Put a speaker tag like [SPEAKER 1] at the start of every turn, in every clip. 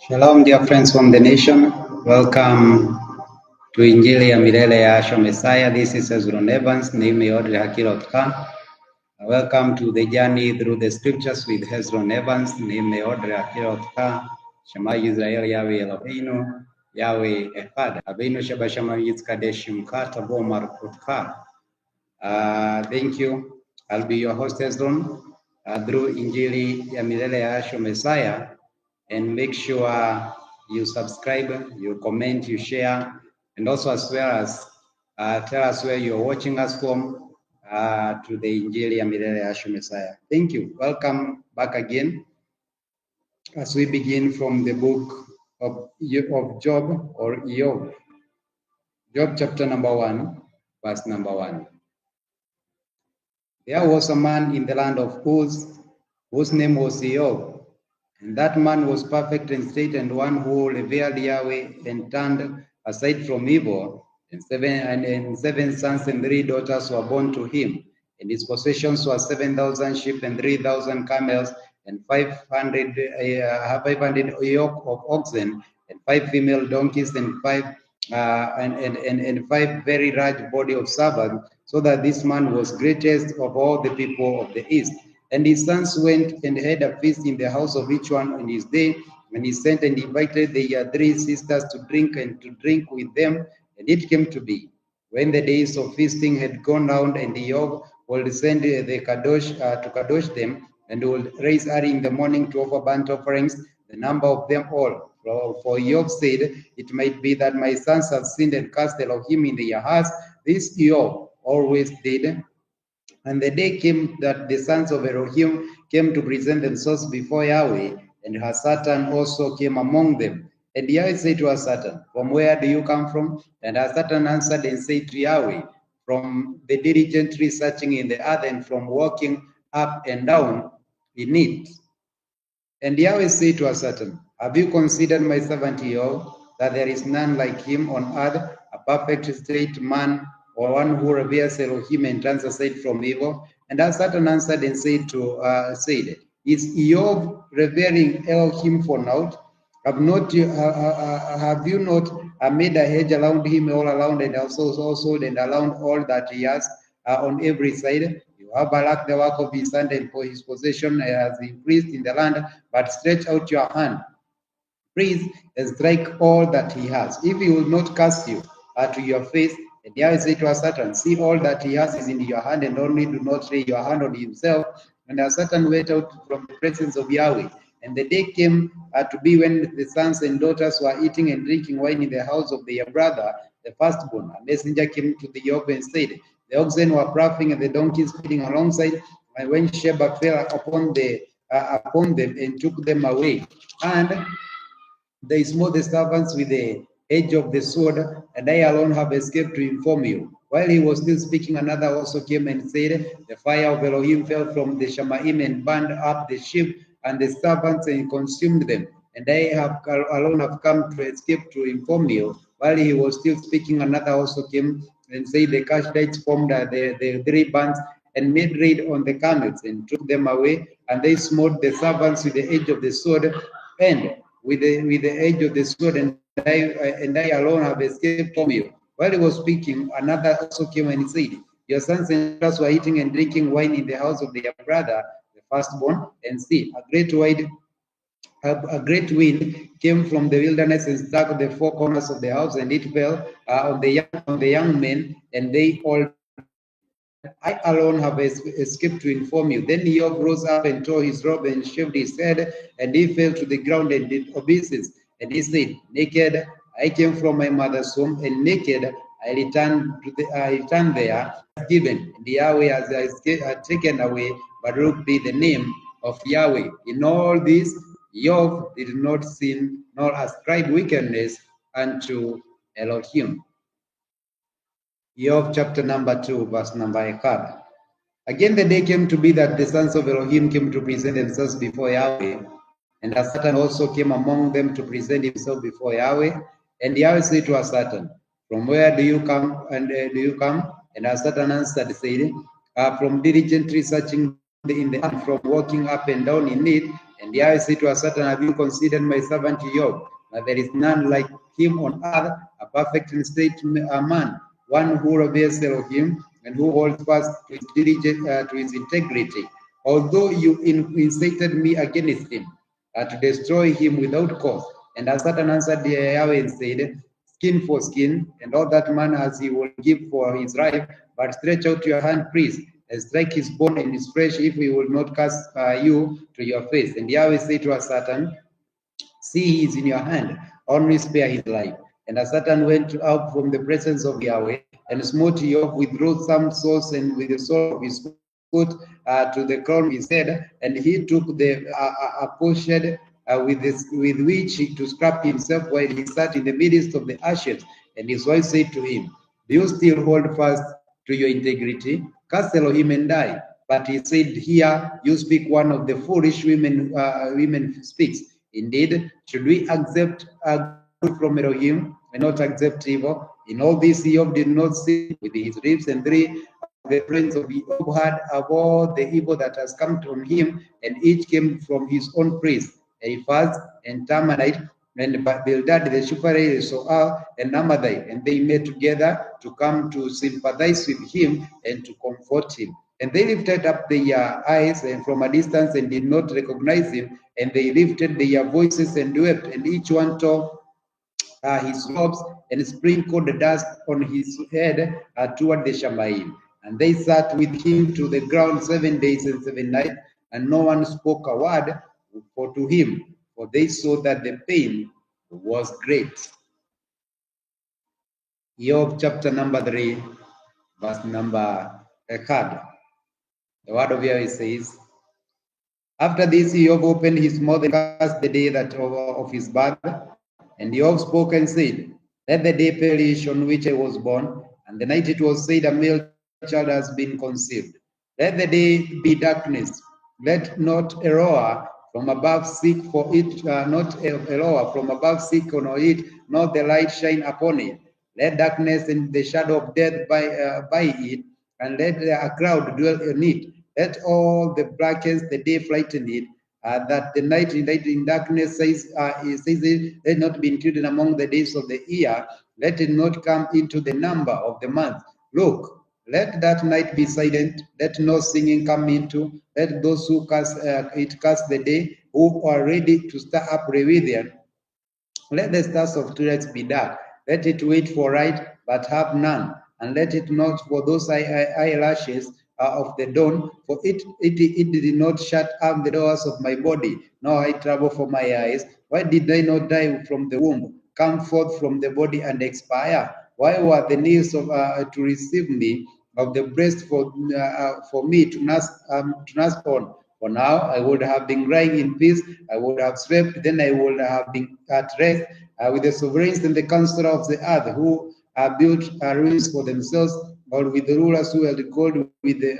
[SPEAKER 1] Shalom, dear friends from the nation. Welcome to Injili ya Milele ya Asha Messiah. This is Hezron Evans, Nimi Odre Hakilotka. Welcome to the journey through the scriptures with Hezron Evans, Nimi Odre Hakilotka. Shema Yisrael Yahweh Eloheinu, Yahweh Echad. Abinu Sheba Shema Yitzkadesh Mkata Bomar Kutka. Thank you. I'll be your host, Hezron, through Injili ya Milele ya Asha Messiah. And make sure you subscribe, you comment, you share, and also as well as tell us where you're watching us from to the Injili ya Milele ya Asha Messiah. Thank you. Welcome back again as we begin from the book of Job or Job. Job chapter number 1, verse number 1. There was a man in the land of Uz whose name was Job. And that man was perfect and straight, and one who revered Yahweh and turned aside from evil. And seven sons and 3 daughters were born to him. And his possessions were 7,000 sheep and 3,000 camels, and 500 yoke of oxen, and 5 female donkeys, and 5 very large body of servants, so that this man was greatest of all the people of the east. And his sons went and had a feast in the house of each one on his day. And he sent and invited their 3 sisters to drink and to drink with them. And it came to be, when the days of feasting had gone round, and Job would send the Kadosh to Kadosh them, and would raise early in the morning to offer burnt offerings, the number of them all. For Job said, it might be that my sons have sinned and cast Elohim in their hearts. This Job always did. And the day came that the sons of Elohim came to present themselves before Yahweh, and her Satan also came among them. And Yahweh said to her Satan, from where do you come from? And her Satan answered and said to Yahweh, from the diligently searching in the earth, and from walking up and down in it. And Yahweh said to her Satan, have you considered my servant Job, that there is none like him on earth, a perfect straight man, or one who reveres Elohim and turns aside from evil? And as Satan answered and said, is Job revering Elohim for naught? Have you not made a hedge around him all around, and also and around all that he has on every side? You have backed the work of his hand, and for his possession has increased in the land. But stretch out your hand, please, and strike all that he has, if he will not cast you to your face. And Yahweh said to Satan, see, all that he has is in your hand, and only do not lay your hand on himself. And Satan went out from the presence of Yahweh. And the day came to be when the sons and daughters were eating and drinking wine in the house of their brother, the firstborn. A messenger came to the Job and said, the oxen were ploughing and the donkeys feeding alongside. And when Sheba fell upon them and took them away, and they smote the servants with the edge of the sword, and I alone have escaped to inform you. While he was still speaking, another also came and said, the fire of Elohim fell from the Shamaim and burned up the sheep and the servants and consumed them. And I alone have come to escape to inform you. While he was still speaking, another also came and said, the Cashdites formed the 3 bands and made raid on the camels and took them away. And they smote the servants with the edge of the sword, and with the edge of the sword, and I alone have escaped from you. While he was speaking, another also came and said, your sons and daughters were eating and drinking wine in the house of their brother, the firstborn, and see, a great wind came from the wilderness and struck the 4 corners of the house, and it fell on the young men, and they all. I alone have escaped to inform you. Then Job rose up and tore his robe and shaved his head, and he fell to the ground and did obeisance. And he said, naked I came from my mother's womb, and naked I returned there, given. And Yahweh has taken away, Baruch be the name of Yahweh. In all this, Job did not sin nor ascribe wickedness unto Elohim. Job chapter number 2, verse number 1. Again the day came to be that the sons of Elohim came to present themselves before Yahweh, and Satan also came among them to present himself before Yahweh. And Yahweh said to Satan, from where do you come? And Satan answered, saying, from diligently searching in the earth, from walking up and down in it. Yahweh said to Satan, have you considered my servant Job? That there is none like him on earth, a perfect and straight man, one who reveres Elohim and who holds fast to his integrity. Although you incited me against him, to destroy him without cause. And as Satan answered Yahweh and said, skin for skin, and all that man as he will give for his right, but stretch out your hand, priest, and strike his bone and his flesh, if he will not cast you to your face. And Yahweh said to Satan, see, he is in your hand, only spare his life. And as Satan went out from the presence of Yahweh, and smote Job with some sores and with the sole of his foot to the crown of his head, and he took the potsherd with which to scrap himself while he sat in the midst of the ashes. And his wife said to him, do you still hold fast to your integrity? Curse Elohim and die. But he said, here you speak, one of the foolish women speaks. Indeed, should we accept good from Elohim and not accept evil? In all this, Job did not sin with his lips, and three of the friends of Job heard of all the evil that has come to him, and each came from his own priest, Eliphaz and Temanite, and Bildad the Shuphite, Soal and Amadai, and they met together to come to sympathize with him and to comfort him. And they lifted up their eyes from a distance and did not recognize him, and they lifted their voices and wept, and each one tore his robes and sprinkled the dust on his head toward the Shamaim. And they sat with him to the ground 7 days and 7 nights, and no one spoke a word to him, for they saw that the pain was great. Job chapter number 3, verse number 1. The word of Yahweh says, after this, Job opened his mouth and cursed the day of his birth. And Job spoke and said, let the day perish on which I was born, and the night it was said, a male child has been conceived. Let the day be darkness. Let not a roar from above seek for it, not a roar from above seek on it, nor the light shine upon it. Let darkness and the shadow of death by it, and let a cloud dwell in it. Let all the blackness the day frighten it, that the night in darkness says it, let not be included among the days of the year. Let it not come into the number of the month. Look, let that night be silent. Let no singing come into. Let those who cast the day, who are ready to stir up rebellion. Let the stars of twilight be dark. Let it wait for light, but have none. And let it not for those eyelashes of the dawn, for it did not shut up the doors of my body, nor I trouble for my eyes. Why did I not die from the womb, come forth from the body and expire? Why were the knees to receive me, of the breast for me to nurse on? For now I would have been lying in peace, I would have slept, then I would have been at rest with the sovereigns and the counselor of the earth, who built ruins for themselves, or with the rulers who held gold with the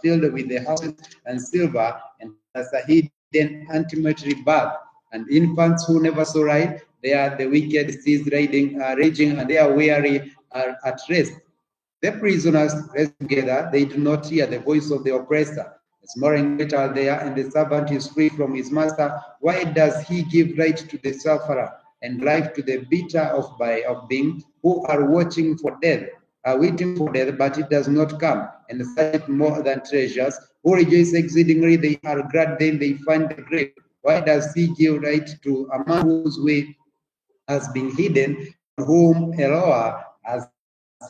[SPEAKER 1] filled with the houses and silver, and as a hidden ultimately birth, and infants who never saw right. They are the wicked seas raging, and they are weary at rest. The prisoners rest together, they do not hear the voice of the oppressor. The small and great are there, and the servant is free from his master. Why does he give right to the sufferer and life to the bitter of being, who are watching for death, waiting for death, but it does not come, and search more than treasures, who rejoice exceedingly, they are glad, then they find the grave. Why does he give right to a man whose way has been hidden, whom Eloah has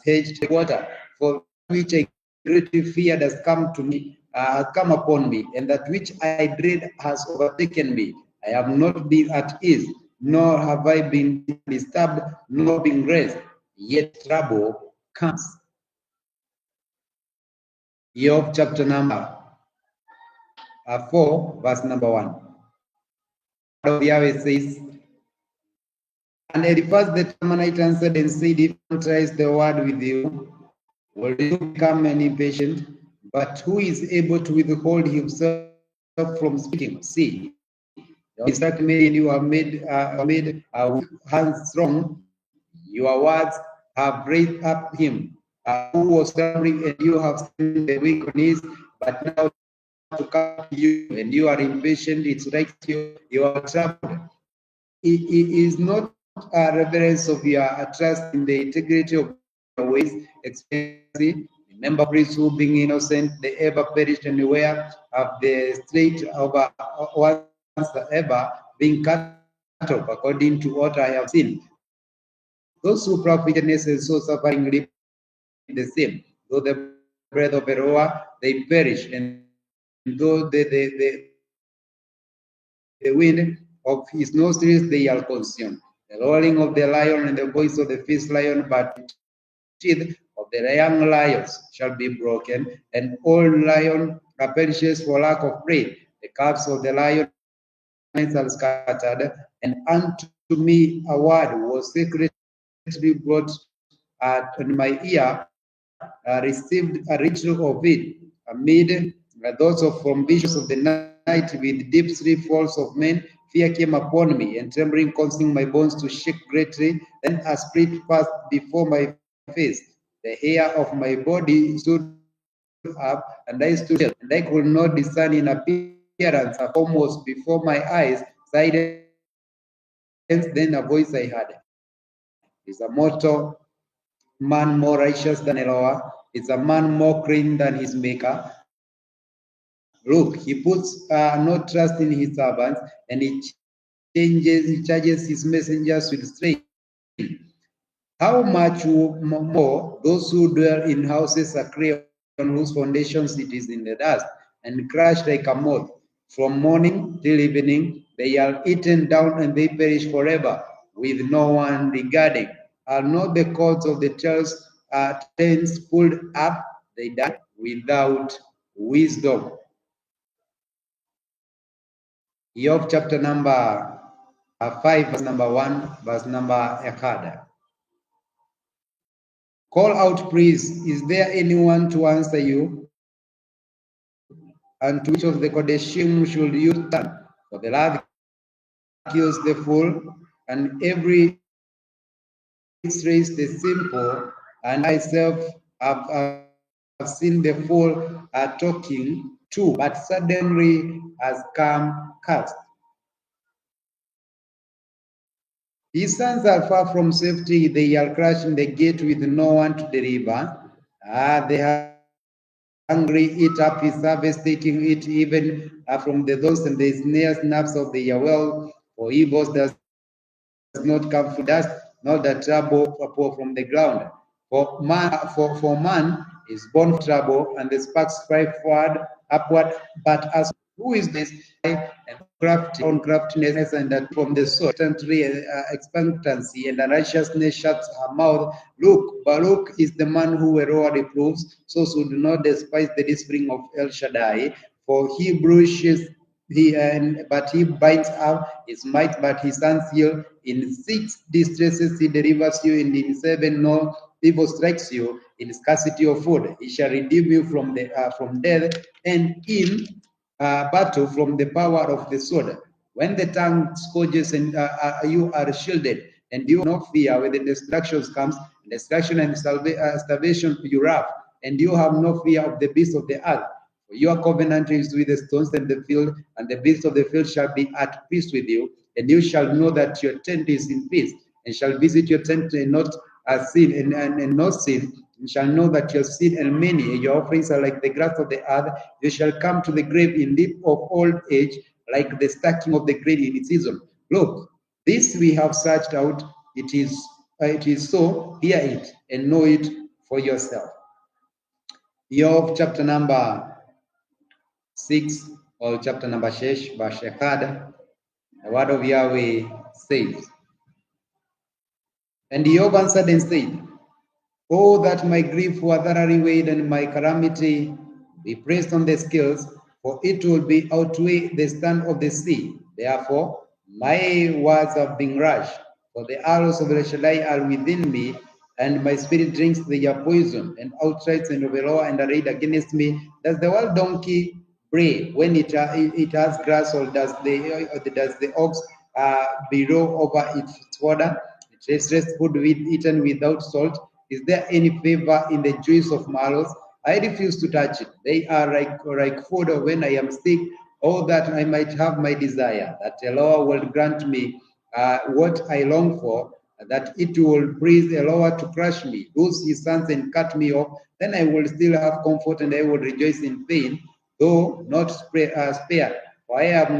[SPEAKER 1] hedged the water? For which a great fear has come to me, come upon me, and that which I dread has overtaken me. I have not been at ease, nor have I been disturbed, nor been rest, yet trouble comes. Job chapter number 4, verse number 1. Yahweh says, and Eliphaz the Temanite answered and said, if one tries the word with you, will you become an impatient? But who is able to withhold himself from speaking? See, you instruct me, and you have made hands strong. Your words have raised up him who was suffering, and you have seen the weak on his. But now to come to you, and you are impatient, it strikes you, you are troubled. It is not a reverence of your trust in the integrity of your ways, experience. Remember priests who, being innocent, they ever perished, and where have the straight over once ever been cut off, according to what I have seen. Those who profit wickedness and so suffering reap the same. Though the breath of Eroah, they perish, and though the wind of his nostrils, they are consumed. The roaring of the lion and the voice of the fierce lion, but the teeth of the young lions shall be broken, and all lion perishes for lack of prey. The cubs of the lion and the lions are scattered, and unto me a word was secretly brought on my ear. Received a riddle of it amid those of from visions of the night with deep sleep falls of men. Fear came upon me, and trembling causing my bones to shake greatly. Then a spirit passed before my face. The hair of my body stood up, and I stood still, and I could not discern in appearance. A form was before my eyes. Silence. Then a voice I heard. Is a mortal man more righteous than Eloah? Is a man more clean than his maker? Look, he puts no trust in his servants, and he charges his messengers with strain. How much more those who dwell in houses are crayon, whose foundations it is in the dust, and crushed like a moth. From morning till evening, they are eaten down and they perish forever, with no one regarding. Are not the cords of the child's tents pulled up? They die without wisdom. Job chapter number 5, verse number 1, verse number 1. Call out, praise. Is there anyone to answer you? And to which of the Kodeshim should you turn? For the Lord kills the fool, and every strays the simple. And I myself have seen the fool talking too, but suddenly has come cast. His sons are far from safety, they are crushed in the gate with no one to deliver. The hungry eat up his harvest, taking it even from the thorns and the snares snaps of the well. For evils does not come from dust, nor the trouble pour from the ground. For man is born for trouble, and the sparks fly forward, upward, but as who is this and craftiness and that from the soul, expectancy and righteousness shuts her mouth. Look, Baruch is the man who Eroah reproves, so should not despise the discipline of El Shaddai, for he brushes but he binds up his might, but his sons heal. In 6 distresses he delivers you, and in 7 no evil strikes you. In scarcity of food he shall redeem you from death, and in battle from the power of the sword. When the tongue scourges and you are shielded, and you have no fear when the destruction comes, destruction and starvation you wrath, and you have no fear of the beasts of the earth. For your covenant is with the stones and the field, and the beasts of the field shall be at peace with you, and you shall know that your tent is in peace, and shall visit your tent and not sin and not sin, and shall know that your seed and many, and your offerings are like the grass of the earth. You shall come to the grave in deep of old age, like the stacking of the grain in its season. Look, this we have searched out. It is so. Hear it and know it for yourself. Job chapter number 6 or chapter number 6, verse 1. The word of Yahweh says, and Job answered and said, oh, that my grief were thoroughly weighed and my calamity be placed on the scales, for it will be outweigh the stand of the sea. Therefore, my words have been rash, for the arrows of El Shaddai are within me, and my spirit drinks their poison, and outrights and overlaw and arrayed against me. Does the wild donkey bray when it has grass, or does the ox below over its fodder? It rests food eaten without salt. Is there any favor in the juice of mallows? I refuse to touch it. They are like food when I am sick, or that I might have my desire, that the Lord will grant me what I long for, that it will please the Lord to crush me, loose his sons and cut me off, then I will still have comfort and I will rejoice in pain, though not spared. For I have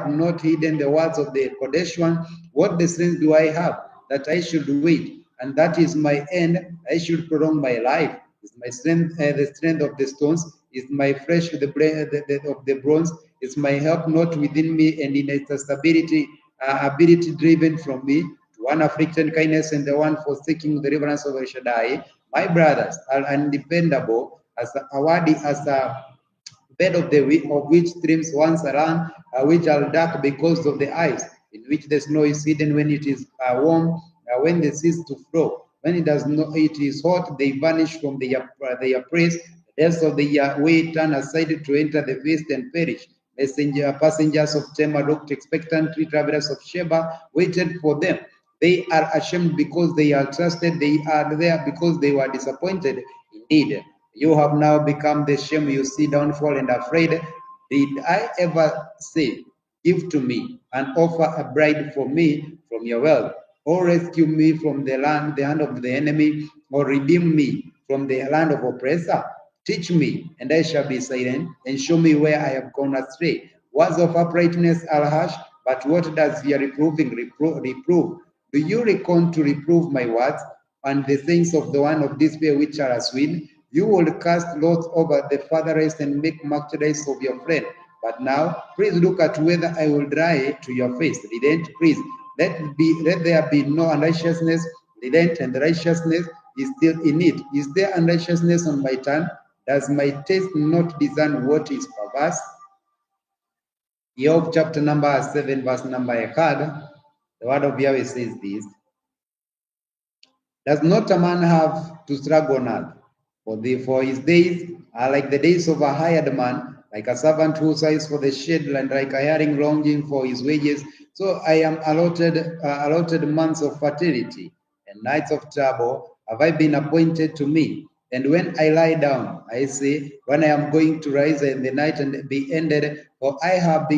[SPEAKER 1] not hidden the words of the Kodesh one. What the strength do I have that I should wait? And that is my end. I should prolong my life. Is my strength the strength of the stones? Is my flesh of the bronze? Is my help not within me, and in its ability driven from me? To one afflicted kindness and the one forsaking the reverence of El Shaddai. My brothers are undependable as awarded as a bed of which streams once run, which are dark because of the ice, in which the snow is hidden when it is warm, when they cease to flow. When it is hot, they vanish from their place. The rest of the way turn aside to enter the feast and perish. Passengers of Tema looked expectantly, travelers of Sheba waited for them. They are ashamed because they are trusted. They are there because they were disappointed. Indeed, you have now become the shame. You see downfall and afraid. Did I ever say, give to me and offer a bride for me from your wealth, or rescue me from the hand of the enemy, or redeem me from the land of oppressor? Teach me, and I shall be silent, and show me where I have gone astray. Words of uprightness are harsh, but what does your reproving reprove? Do you reckon to reprove my words, and the things of the one of despair which are as wind? You will cast lots over the fatherless and make merchandise of your friend. But now, please look at whether I will dry to your face. Relent, please. Let there be no unrighteousness. Relent, and righteousness is still in it. Is there unrighteousness on my tongue? Does my taste not discern what is perverse? Job chapter number 7, verse number 1. The word of Yahweh says this. Does not a man have to struggle on earth? For his days are like the days of a hired man, like a servant who sighs for the shade, and like a hireling longing for his wages. So I am allotted months of fertility, and nights of trouble have I been appointed to me. And when I lie down, I say, when I am going to rise in the night and be ended, for I have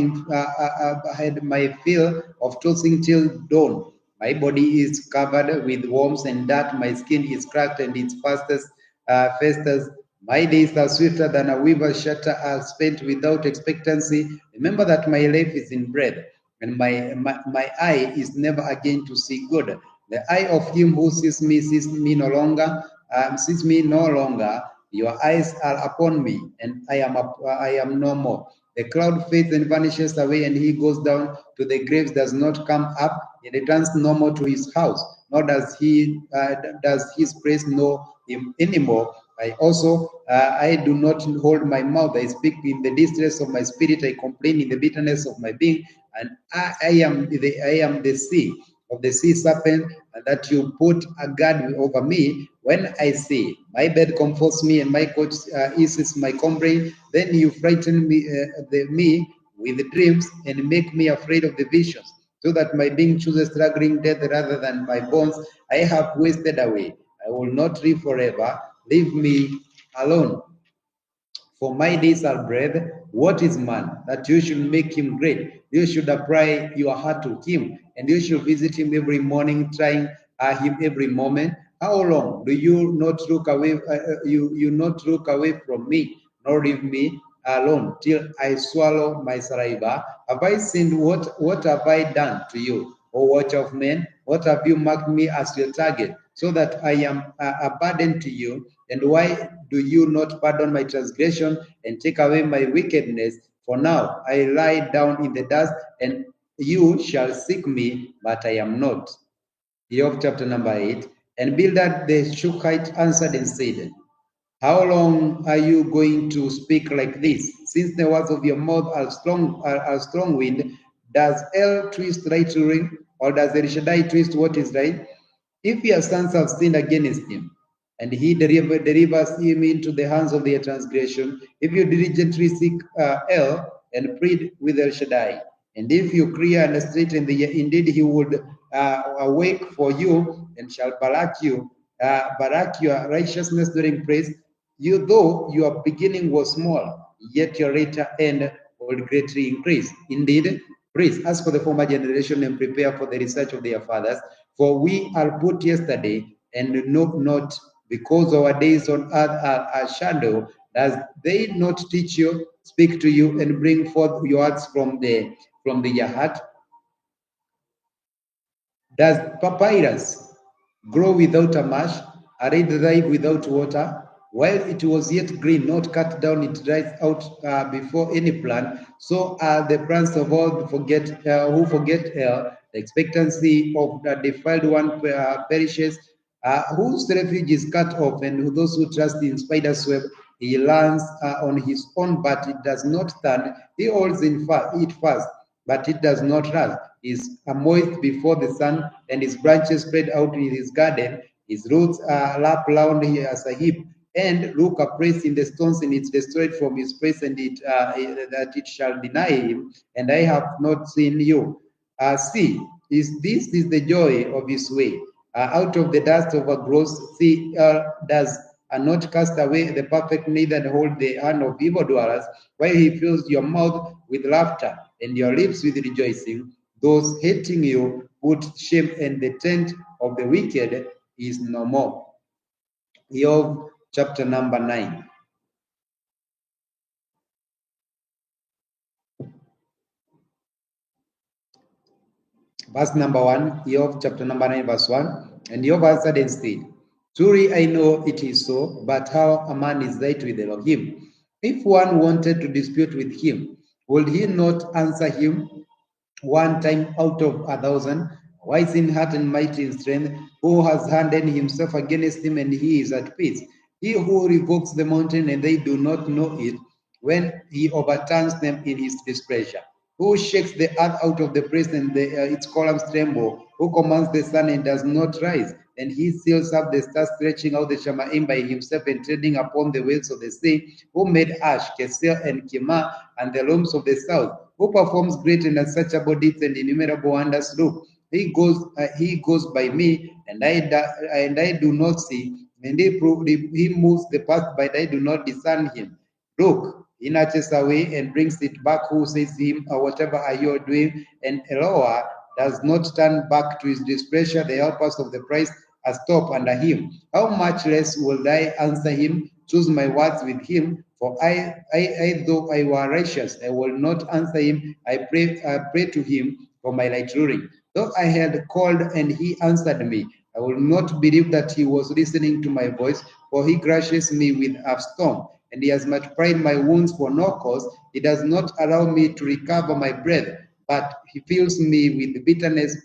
[SPEAKER 1] had my fill of tossing till dawn. My body is covered with worms and dirt. My skin is cracked and its festers. My days are swifter than a weaver's shutter are spent without expectancy. Remember that my life is in bread, and my eye is never again to see good. The eye of him who sees me no longer, sees me no longer. Your eyes are upon me, and I am no more. The cloud fades and vanishes away, and he goes down to the graves, does not come up. He returns no more to his house, nor does his praise know him anymore. I do not hold my mouth. I speak in the distress of my spirit. I complain in the bitterness of my being, and I am the sea of the sea serpent, that you put a guard over me. When I say, my bed comforts me and my couch eases my comrade, then you frighten me with dreams and make me afraid of the visions, so that my being chooses struggling death rather than my bones. I have wasted away. I will not live forever. Leave me alone. For my days are bread. What is man that you should make him great? You should apply your heart to him, and you should visit him every morning, trying him every moment. How long do you not look away? You not look away from me, nor leave me alone till I swallow my saliva? Have I sinned? What have I done to you, O watch of men? What have you marked me as your target, so that I am a burden to you? And why do you not pardon my transgression and take away my wickedness? For now I lie down in the dust, and you shall seek me, but I am not. Job chapter number 8. And Bildad the Shuhite answered and said, how long are you going to speak like this? Since the words of your mouth are strong wind, does El twist right to ring, or does El Shaddai twist what is right? If your sons have sinned against him, and he delivers him into the hands of their transgression, if you diligently seek El and plead with El Shaddai, and if you clear and straighten indeed he would awake for you and shall barak your righteousness during praise. You though your beginning was small, yet your later end will greatly increase. Indeed, praise as for the former generation and prepare for the research of their fathers. For we are put yesterday and know not, because our days on earth are a shadow. Does they not teach you, speak to you, and bring forth your words from the heart? Does papyrus grow without a marsh, a reed thrive without water? While it was yet green, not cut down, it dries out before any plant. So are the plants of all who forget the expectancy of the defiled one perishes, whose refuge is cut off, and those who trust in spider's web. He lands on his own, but it does not stand. He holds it fast, but it does not rust. Is moist before the sun, and his branches spread out in his garden. His roots are lap round as a heap, and look a place in the stones, and it's destroyed from his place, and that it shall deny him. And I have not seen you. See, this is the joy of his way. Out of the dust of a gross sea does not cast away the perfect, neither hold the hand of evildoers, while he fills your mouth with laughter and your lips with rejoicing. Those hating you put shame, and the tent of the wicked is no more. Job chapter number 9. Verse number 1, Job chapter number 9, verse 1. And Job answered and said, Truly I know it is so, but how a man is right with Elohim? If one wanted to dispute with him, would he not answer him one time out of 1,000? Wise in heart and mighty in strength, who has hardened himself against him, and he is at peace. He who revokes the mountain, and they do not know it, when he overturns them in his displeasure. Who shakes the earth out of the place, and its columns tremble? Who commands the sun and does not rise? And he seals up the stars, stretching out the Shamaim by himself and treading upon the waves of the sea. Who made Ash, Kesel, and Kemah, and the looms of the south? Who performs great and unsearchable deeds and innumerable wonders? Look, he goes by me, and I do not see, and he moves the path, but I do not discern him. Look, he snatches away and brings it back. Who says to him, whatever are you doing? And Eloah does not turn back to his displeasure. The helpers of the priest are stopped under him. How much less will I answer him? Choose my words with him. For though I were righteous, I will not answer him. I pray to him for my light ruling. Though I had called and he answered me, I will not believe that he was listening to my voice, for he crushes me with a storm, and he has multiplied my wounds for no cause. He does not allow me to recover my breath, but he fills me with bitterness.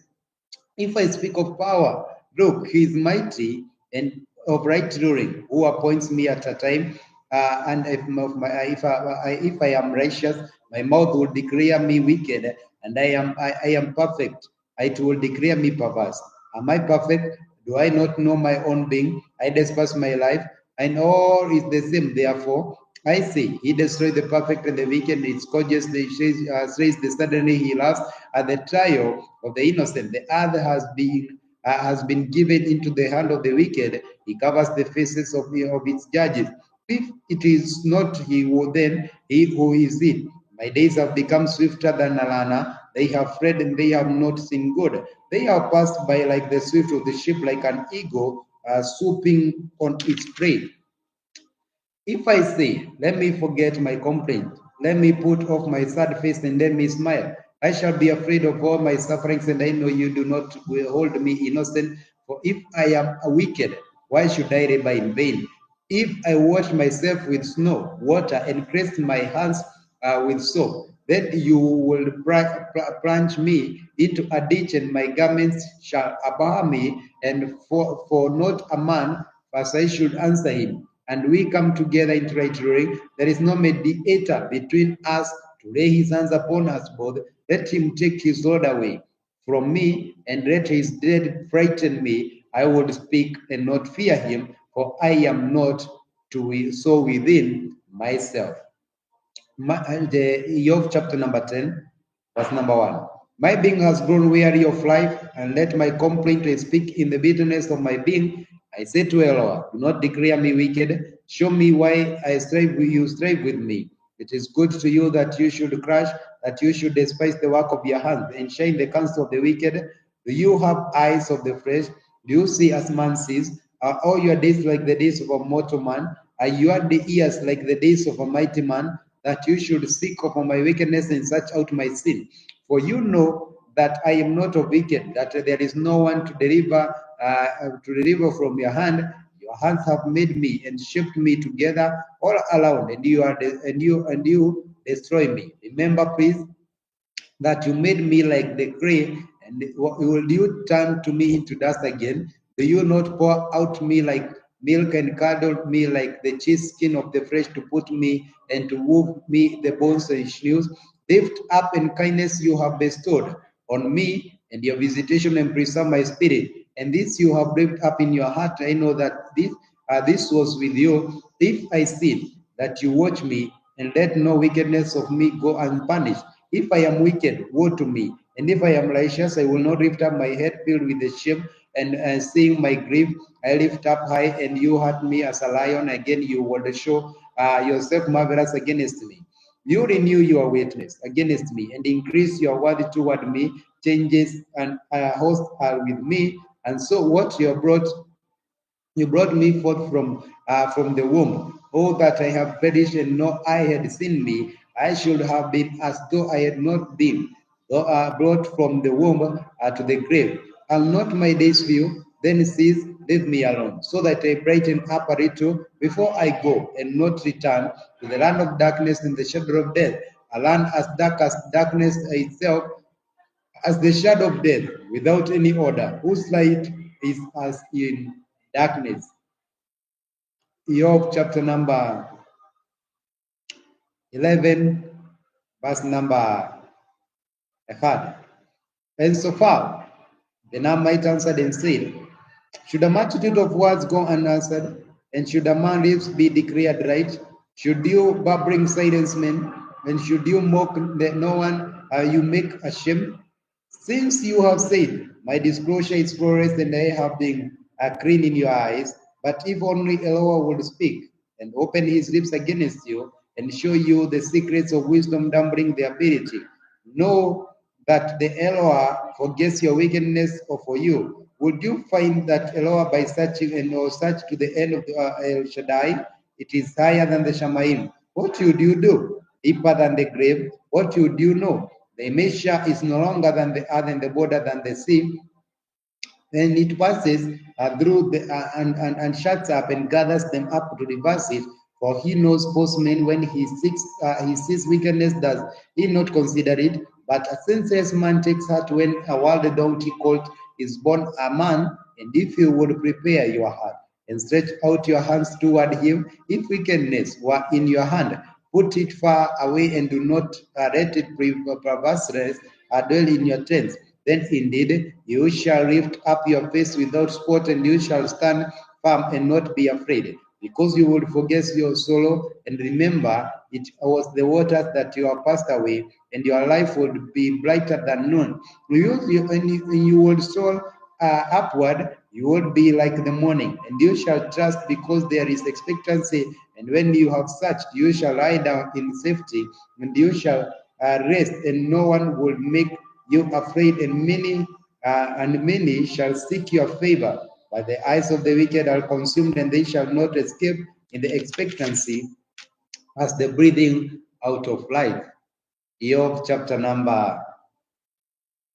[SPEAKER 1] If I speak of power, look, he is mighty and of right ruling, who appoints me at a time. And if I am righteous, my mouth will declare me wicked, and I am perfect. It will declare me perverse. Am I perfect? Do I not know my own being? I despise my life, and all is the same. Therefore, I say, he destroys the perfect and the wicked. It scourges the slays the suddenly he laughs at the trial of the innocent. The earth has been given into the hand of the wicked. He covers the faces of its judges. If it is not he who, then he who is it. My days have become swifter than a learner. They have fled and they have not seen good. They have passed by like the swift of the ship, like an eagle swooping on its prey. If I say, let me forget my complaint, let me put off my sad face and let me smile, I shall be afraid of all my sufferings, and I know you do not hold me innocent. For if I am wicked, why should I labor in vain? If I wash myself with snow, water, and cleanse my hands with soap, then you will plunge me into a ditch, and my garments shall abhor me, and for not a man, as I should answer him. And we come together into right ruling. There is no mediator between us to lay his hands upon us both. Let him take his sword away from me, and let his dead frighten me. I would speak and not fear him, for I am not so within myself. Job chapter number 10, verse number 1. My being has grown weary of life, and let my complaint speak in the bitterness of my being. I say to Eloah, do not declare me wicked. Show me why you strive with me. It is good to you that you should crush, that you should despise the work of your hands, and shine the counsel of the wicked. Do you have eyes of the flesh? Do you see as man sees? Are all your days like the days of a mortal man? Are your ears like the days of a mighty man? That you should seek of my wickedness and search out my sin. For you know that I am not of wicked, that there is no one to deliver from your hand. Your hands have made me and shaped me together all around, and you destroy me. Remember, please, that you made me like the clay, and will you turn to me into dust again? Do you not pour out me like milk and curdle me like the cheese skin of the flesh to put me and to move me the bones and sinews? Lift up in kindness you have bestowed on me, and your visitation and preserve my spirit. And this you have lifted up in your heart. I know that this was with you. If I sin, that you watch me, and let no wickedness of me go unpunished. If I am wicked, woe to me. And if I am righteous, I will not lift up my head filled with the shame, and seeing my grief, I lift up high, and you hurt me as a lion. Again, you will show yourself marvelous against me. You renew your witness against me, and increase your word toward me. Changes and hosts are with me, and so what you brought me forth from the womb. Oh, that I have perished and no eye had seen me. I should have been as though I had not been brought from the womb to the grave. Are not my days few? Then cease, leave me alone, so that I brighten up a little before I go, and not return to the land of darkness and the shadow of death, a land as darkness itself, as the shadow of death, without any order, whose light is as in darkness. Job chapter number 11, verse number 1. And so far, the Namite answered and said, should a multitude of words go unanswered, and should a man's lips be declared right? Should you babbling silence men, and should you mock no one you make ashamed? Since you have said, my disclosure is flawless and I have been clean in your eyes, but if only Eloah would speak and open his lips against you and show you the secrets of wisdom, doubling the ability, know that the Eloah forgets your wickedness or for you. Would you find that Eloah by searching and or search to the end of the El Shaddai? It is higher than the Shamaim. What would you do? Deeper than the grave? What would you know? The measure is no longer than the earth and the border than the sea. Then it passes through the and shuts up and gathers them up to reverse it. For he knows postmen when he sees wickedness, does he not consider it? But a senseless man takes heart when a wild donkey colt is born a man. And if you would prepare your heart and stretch out your hands toward him, if wickedness were in your hand, put it far away and do not let it perverseness dwell in your tents. Then indeed you shall lift up your face without spot, and you shall stand firm and not be afraid, because you will forget your sorrow and remember it was the waters that you have passed away, and your life would be brighter than noon. And you will soar upward, you will be like the morning, and you shall trust because there is expectancy. And when you have searched, you shall lie down in safety, and you shall rest, and no one will make you afraid, and many shall seek your favor. But the eyes of the wicked are consumed, and they shall not escape in the expectancy as the breathing out of life. Job chapter number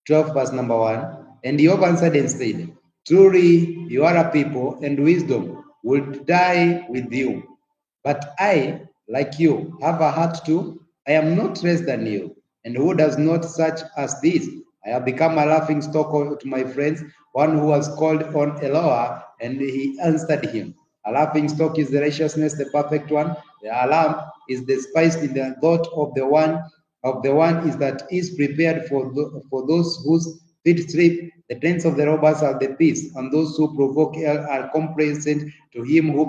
[SPEAKER 1] 12, verse number 1. And Job answered and said, truly you are a people, and wisdom would die with you. But I, like you, have a heart too. I am not less than you. And who does not such as this? I have become a laughing stock to my friends, one who has called on Eloah, and he answered him. A laughing stock is the righteousness, the perfect one. The alarm is despised in the thought of the one is that is prepared for those whose feet sleep. The tents of the robbers are the peace, and those who provoke hell are complacent. To him who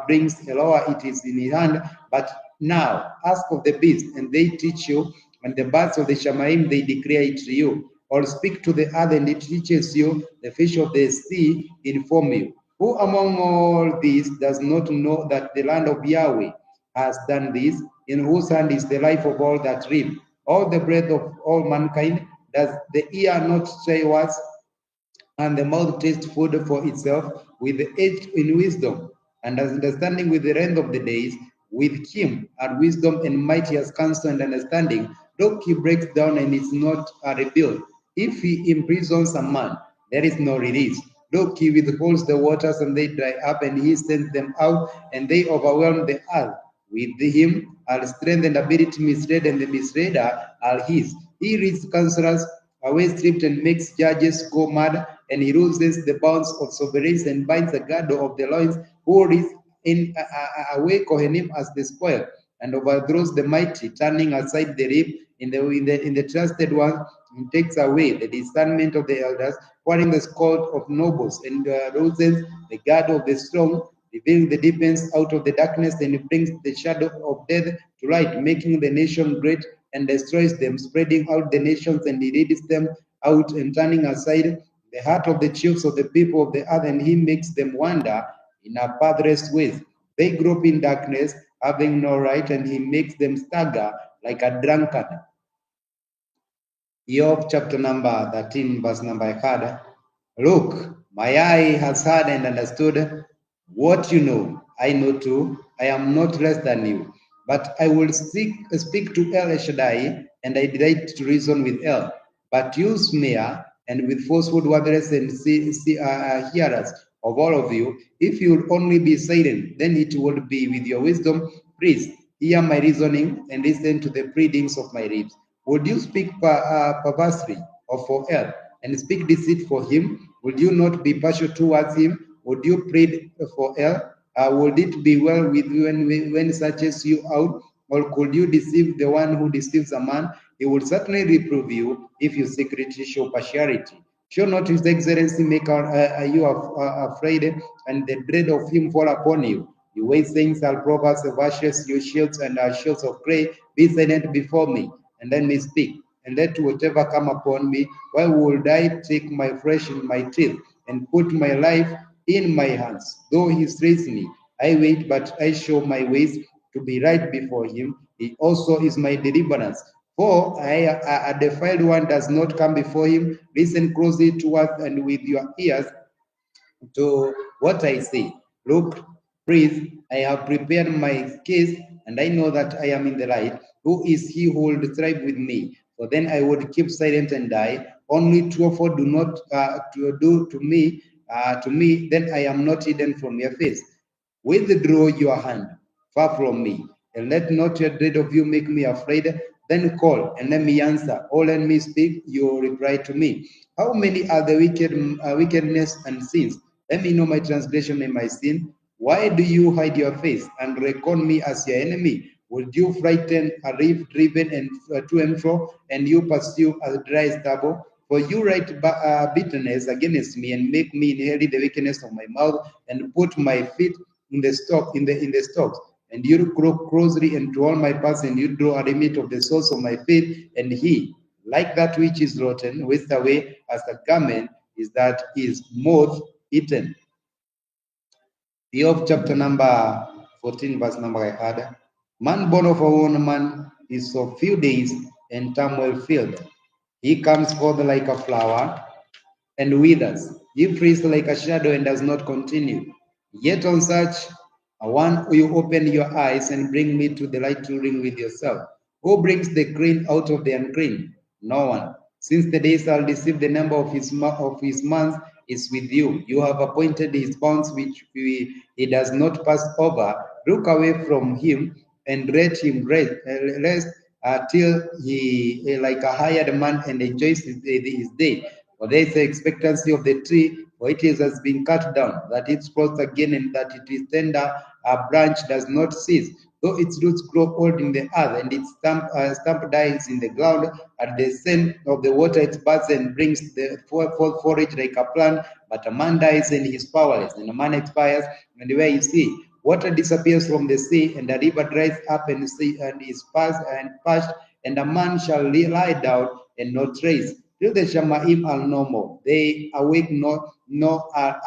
[SPEAKER 1] brings Eloah, it is in his hand. But now ask of the beast, and they teach you, and the birds of the Shamaim, they declare it to you. Or speak to the earth, and it teaches you. The fish of the sea inform you. Who among all these does not know that the land of Yahweh has done this, in whose hand is the life of all that live? All the breath of all mankind, does the ear not say words, and the mouth tastes food for itself, with the age in wisdom, and as understanding with the length of the days, with him and wisdom and might he has counsel and understanding. Look, he breaks down and is not rebuilt. If he imprisons a man, there is no release. Look, he withholds the waters and they dry up, and he sends them out, and they overwhelm the earth. With him are strength and ability misled, and the misleader are his. He leads counselors away stripped and makes judges go mad, and he looses the bonds of sovereigns and binds the girdle of the loins, who leads in away Kohanim as the spoil, and overthrows the mighty, turning aside the reap in the trusted one, and takes away the discernment of the elders, pouring the scald of nobles, and loosens the girdle of the strong, revealing the defense out of the darkness, and he brings the shadow of death to light, making the nation great, and destroys them, spreading out the nations, and he leads them out, and turning aside the heart of the chiefs of the people of the earth, and he makes them wander in a pathless ways. They grope in darkness, having no right, and he makes them stagger like a drunkard. Job chapter number 13, verse number 1. Look, my eye has heard and understood what you know. I know too. I am not less than you. But I will speak to El Shaddai, and I delight to reason with El. But you smear, and with falsehood worthless and hearers of all of you, if you will only be silent, then it would be with your wisdom. Please hear my reasoning and listen to the pleadings of my lips. Would you speak perversely or for El, and speak deceit for him? Would you not be partial towards him? Would you plead for El? Would it be well with you when searches you out? Or could you deceive the one who deceives a man? He will certainly reprove you if you secretly show partiality. Show not his excellency make you afraid, and the dread of him fall upon you. You weigh things are proverbs of ashes, your shields and shields of clay. Be silent before me, and let me speak, and let whatever come upon me. Why would I take my flesh in my teeth, and put my life in my hands? Though he strays me, I wait, but I show my ways to be right before him. He also is my deliverance. For a defiled one does not come before him. Listen closely to us, and with your ears to what I say. Look, breathe. I have prepared my case, and I know that I am in the right. Who is he who will strive with me? For then I would keep silent and die. Only two or four do not do to me, then I am not hidden from your face. Withdraw your hand far from me, and let not your dread of you make me afraid. Then call, and let me answer. Or let me speak, you will reply to me. How many are the wickedness and sins? Let me know my transgression and my sin. Why do you hide your face and reckon me as your enemy? Would you frighten a reef driven and to and fro, and you pursue a dry stubble? For you write bitterness against me, and make me inherit the wickedness of my mouth, and put my feet in the stocks. And you look closely into all my paths, and you draw a limit of the soles of my feet. And he, like that which is rotten, wastes away as a garment is that is moth eaten. Job chapter number 14, verse number I had. Man born of a woman is of few days and turmoil filled. He comes forth like a flower and withers. He flees like a shadow and does not continue. Yet on such a one you open your eyes and bring me to the light to ring with yourself. Who brings the clean out of the unclean? No one. Since the days shall deceive, the number of his months is with you. You have appointed his bounds which he does not pass over. Look away from him and let him rest till he like a hired man and enjoys his day. For there is the expectancy of the tree, for it has been cut down, that it sprouts again, and that it is tender, a branch does not cease. Though its roots grow old in the earth, and its stump dies in the ground, at the scent of the water it buds and brings the forage like a plant. But a man dies and he is powerless, and a man expires, and where is he? Water disappears from the sea, and the river dries up and is parched, and a man shall lie down and not raise. till the Shamaim are no more. They awake not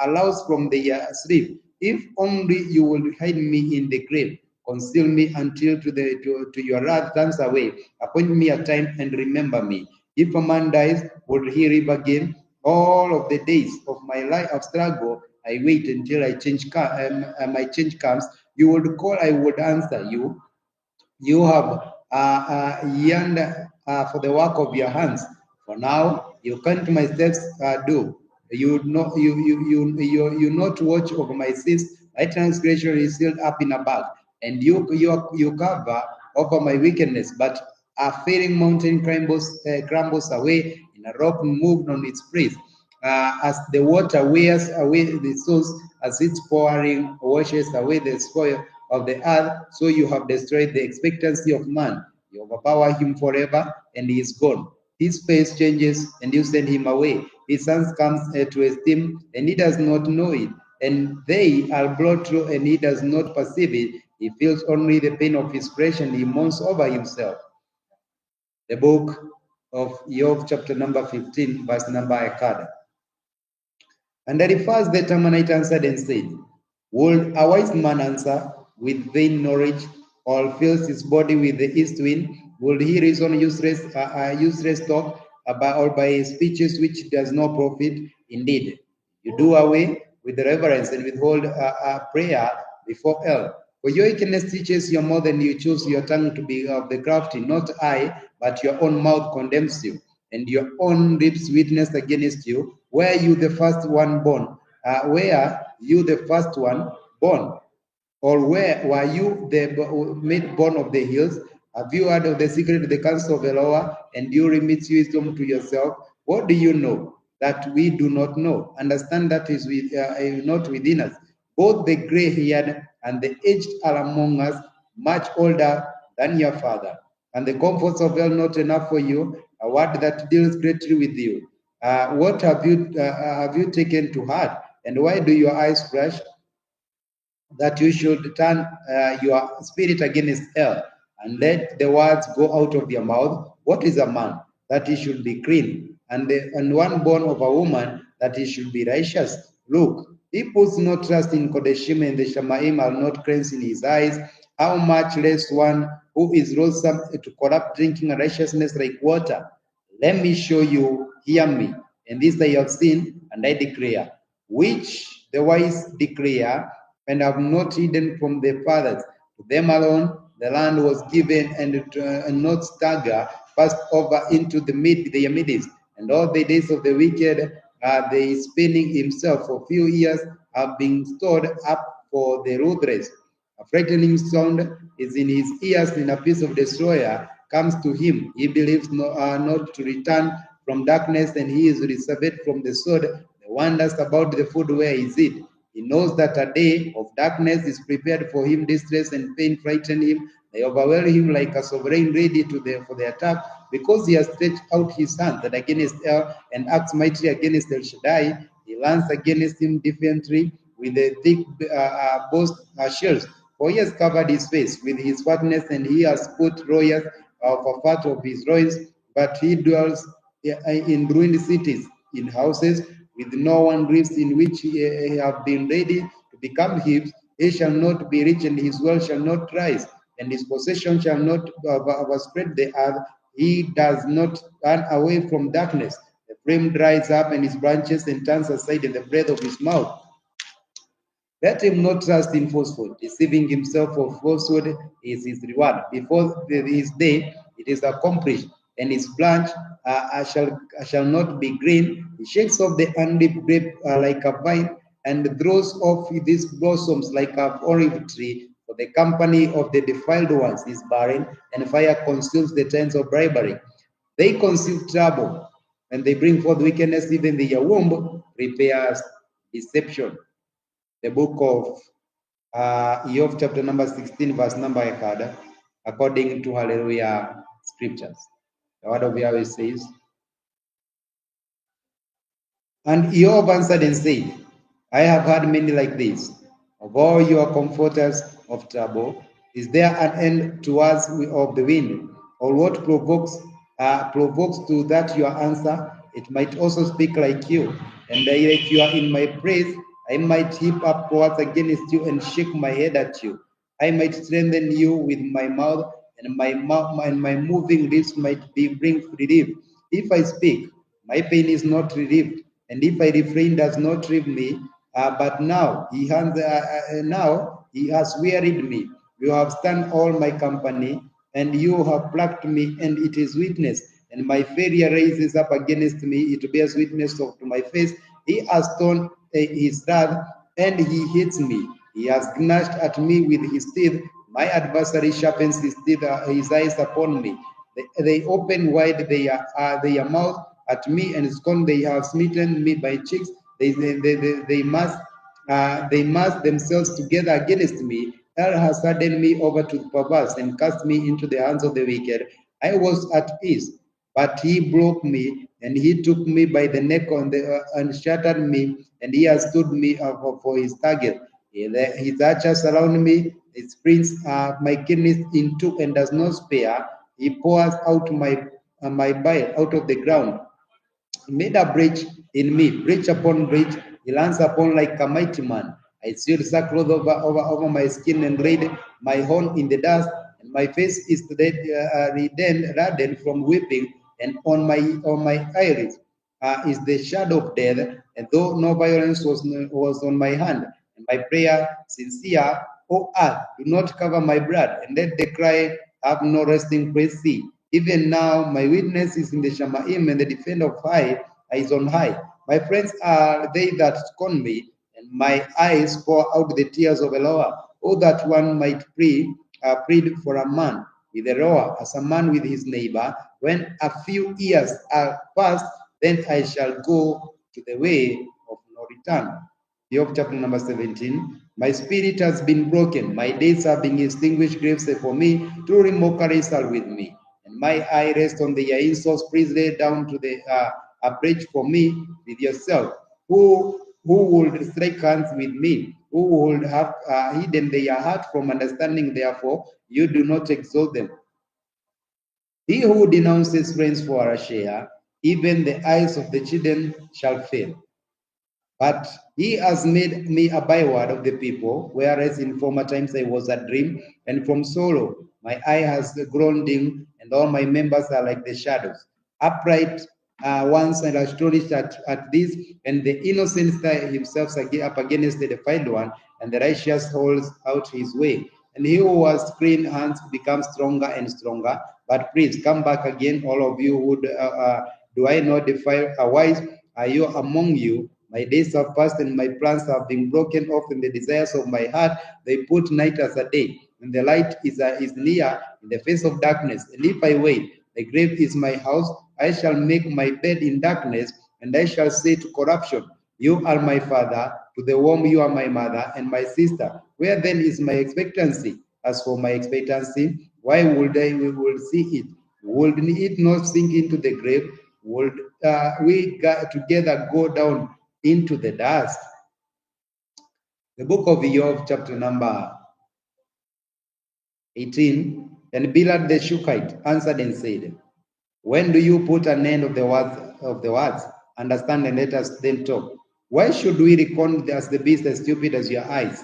[SPEAKER 1] aroused from their sleep. If only you will hide me in the grave, conceal me until to your wrath turns away. Appoint me a time and remember me. If a man dies, would he live again? All of the days of my life of struggle, I wait until my change comes. You would call, I would answer you. You have yearned for the work of your hands. For now, you count my steps do. You not watch over my sins. My transgression is sealed up in a bag, and you cover over my wickedness. But a failing mountain crumbles away in a rock moved on its place. As the water wears away the source, as its pouring washes away the spoil of the earth, so you have destroyed the expectancy of man. You overpower him forever, and he is gone. His face changes, and you send him away. His sons come to esteem, and he does not know it. And they are brought through, and he does not perceive it. He feels only the pain of his flesh, and he mourns over himself. The book of Job, chapter number 15, verse number 1. And Eliphaz the Temanite answered and said, would a wise man answer with vain knowledge, or fills his body with the east wind? Would he reason useless talk or by speeches which does not profit? Indeed, you do away with reverence and withhold a prayer before El. For your wickedness teaches you more than you choose your tongue to be of the crafty. Not I, but your own mouth condemns you, and your own lips witness against you. Were you the first one born? Were you the first one born? Or were you the made born of the hills? Have you heard of the secret of the counsel of the Lord, and you remit wisdom to yourself? What do you know that we do not know? Understand that is not within us. Both the gray-haired and the aged are among us, much older than your father. And the comforts of hell not enough for you, a word that deals greatly with you. What have you taken to heart? And why do your eyes flash? That you should turn your spirit against hell, and let the words go out of your mouth. What is a man? That he should be clean, and one born of a woman, that he should be righteous. Look, he puts no trust in Kodeshim, and the Shamaim are not cleansed in his eyes. How much less one who is loathsome to corrupt drinking righteousness like water? Let me show you, hear me. And this I have seen, and I declare, which the wise declare, and have not hidden from their fathers. To them alone the land was given, and not stagger passed over into their midst. And all the days of the wicked, they spinning himself for few years, have been stored up for the ruthless. A frightening sound is in his ears, and a piece of destroyer comes to him. He believes not to return from darkness, and he is reserved from the sword. He wonders about the food, where is it? He knows that a day of darkness is prepared for him. Distress and pain frighten him. They overwhelm him like a sovereign ready for the attack, because he has stretched out his hand that against El, and acts mightily against El Shaddai. He lands against him defiantly with the thick shields. For he has covered his face with his fatness, and he has put royals of a fat of his loins. But he dwells in ruined cities, in houses with no one lives, in which he have been ready to become his. He shall not be rich, and his wealth shall not rise, and his possession shall not overspread the earth. He does not turn away from darkness. The flame dries up, and his branches, and turns aside in the breath of his mouth. Let him not trust in falsehood. Deceiving himself for falsehood is his reward. Before his day it is accomplished, and his branch shall not be green. He shakes off the unripe grape like a vine, and throws off these blossoms like an olive tree. For the company of the defiled ones is barren, and fire consumes the tents of bribery. They conceive trouble, and they bring forth wickedness. Even the womb prepares deception. The book of Job, chapter number 16, verse number 1, according to Hallelujah scriptures. The word of Yahweh says, and Job answered and said, I have heard many like this. Of all your comforters of trouble, is there an end to us of the wind? Or what provokes to that your answer? it might also speak like you. And if you are in my praise, I might heap up words against you and shake my head at you. I might strengthen you with my mouth, and my mouth and my moving lips might bring relief. If I speak, my pain is not relieved, and if I refrain, does not relieve me. But now he has wearied me. You have stunned all my company, and you have plucked me, and it is witness. And my failure raises up against me; it bears witness to my face. He has torn his wrath, and he hates me. He has gnashed at me with his teeth. My adversary sharpens his teeth, his eyes upon me. They open wide their mouth at me and scorn. They have smitten me by cheeks. They mass themselves together against me. Hell has hardened me over to the perverse and cast me into the hands of the wicked. I was at peace, but he broke me, and he took me by the neck and shattered me, and he has stood me up for his target. His archers surround me, he springs my kidneys in two and does not spare. He pours out my bile out of the ground. He made a breach in me, breach upon breach. He lands upon like a mighty man. I sewed sackcloth over my skin and laid my horn in the dust, and my face is reddened from weeping, and on my eyelids is the shadow of death, and though no violence was on my hand, and my prayer sincere, O earth, do not cover my blood, and let the cry have no resting place. See, even now my witness is in the Shamaim, and the defender of high is on high. My friends are they that scorn me, and my eyes pour out the tears of a lover. Oh, that one might plead for a man with a roar, as a man with his neighbor. When a few years are past, then I shall go to the way of no return. Job chapter number 17. My spirit has been broken. My days are being extinguished. Graves for me. Truly mockeries are with me. And my eye rests on the insults. Please lay down to the bridge for me with yourself. Who would strike hands with me? Who would have hidden their heart from understanding? Therefore, you do not exalt them. He who denounces friends for a share, even the eyes of the children shall fail. But he has made me a byword of the people, whereas in former times I was a dream, and from sorrow my eye has grown dim, and all my members are like the shadows. Upright ones are astonished at this, and the innocent himself up against the defiled one, and the righteous holds out his way. And he who has clean hands becomes stronger and stronger. But please come back again, all of you who do I not defile a wise? Are you among you? My days have passed and my plans have been broken off in the desires of my heart. They put night as a day, and the light is near in the face of darkness. And if I wait, the grave is my house. I shall make my bed in darkness, and I shall say to corruption, you are my father, to the worm you are my mother and my sister. Where then is my expectancy? As for my expectancy, why would we will see it? Would it not sink into the grave? Would we together go down into the dust? The book of Job, chapter number 18. And Bildad the Shuhite answered and said, when do you put an end of the words? Understand and let us then talk. Why should we reckon as the beast as stupid as your eyes?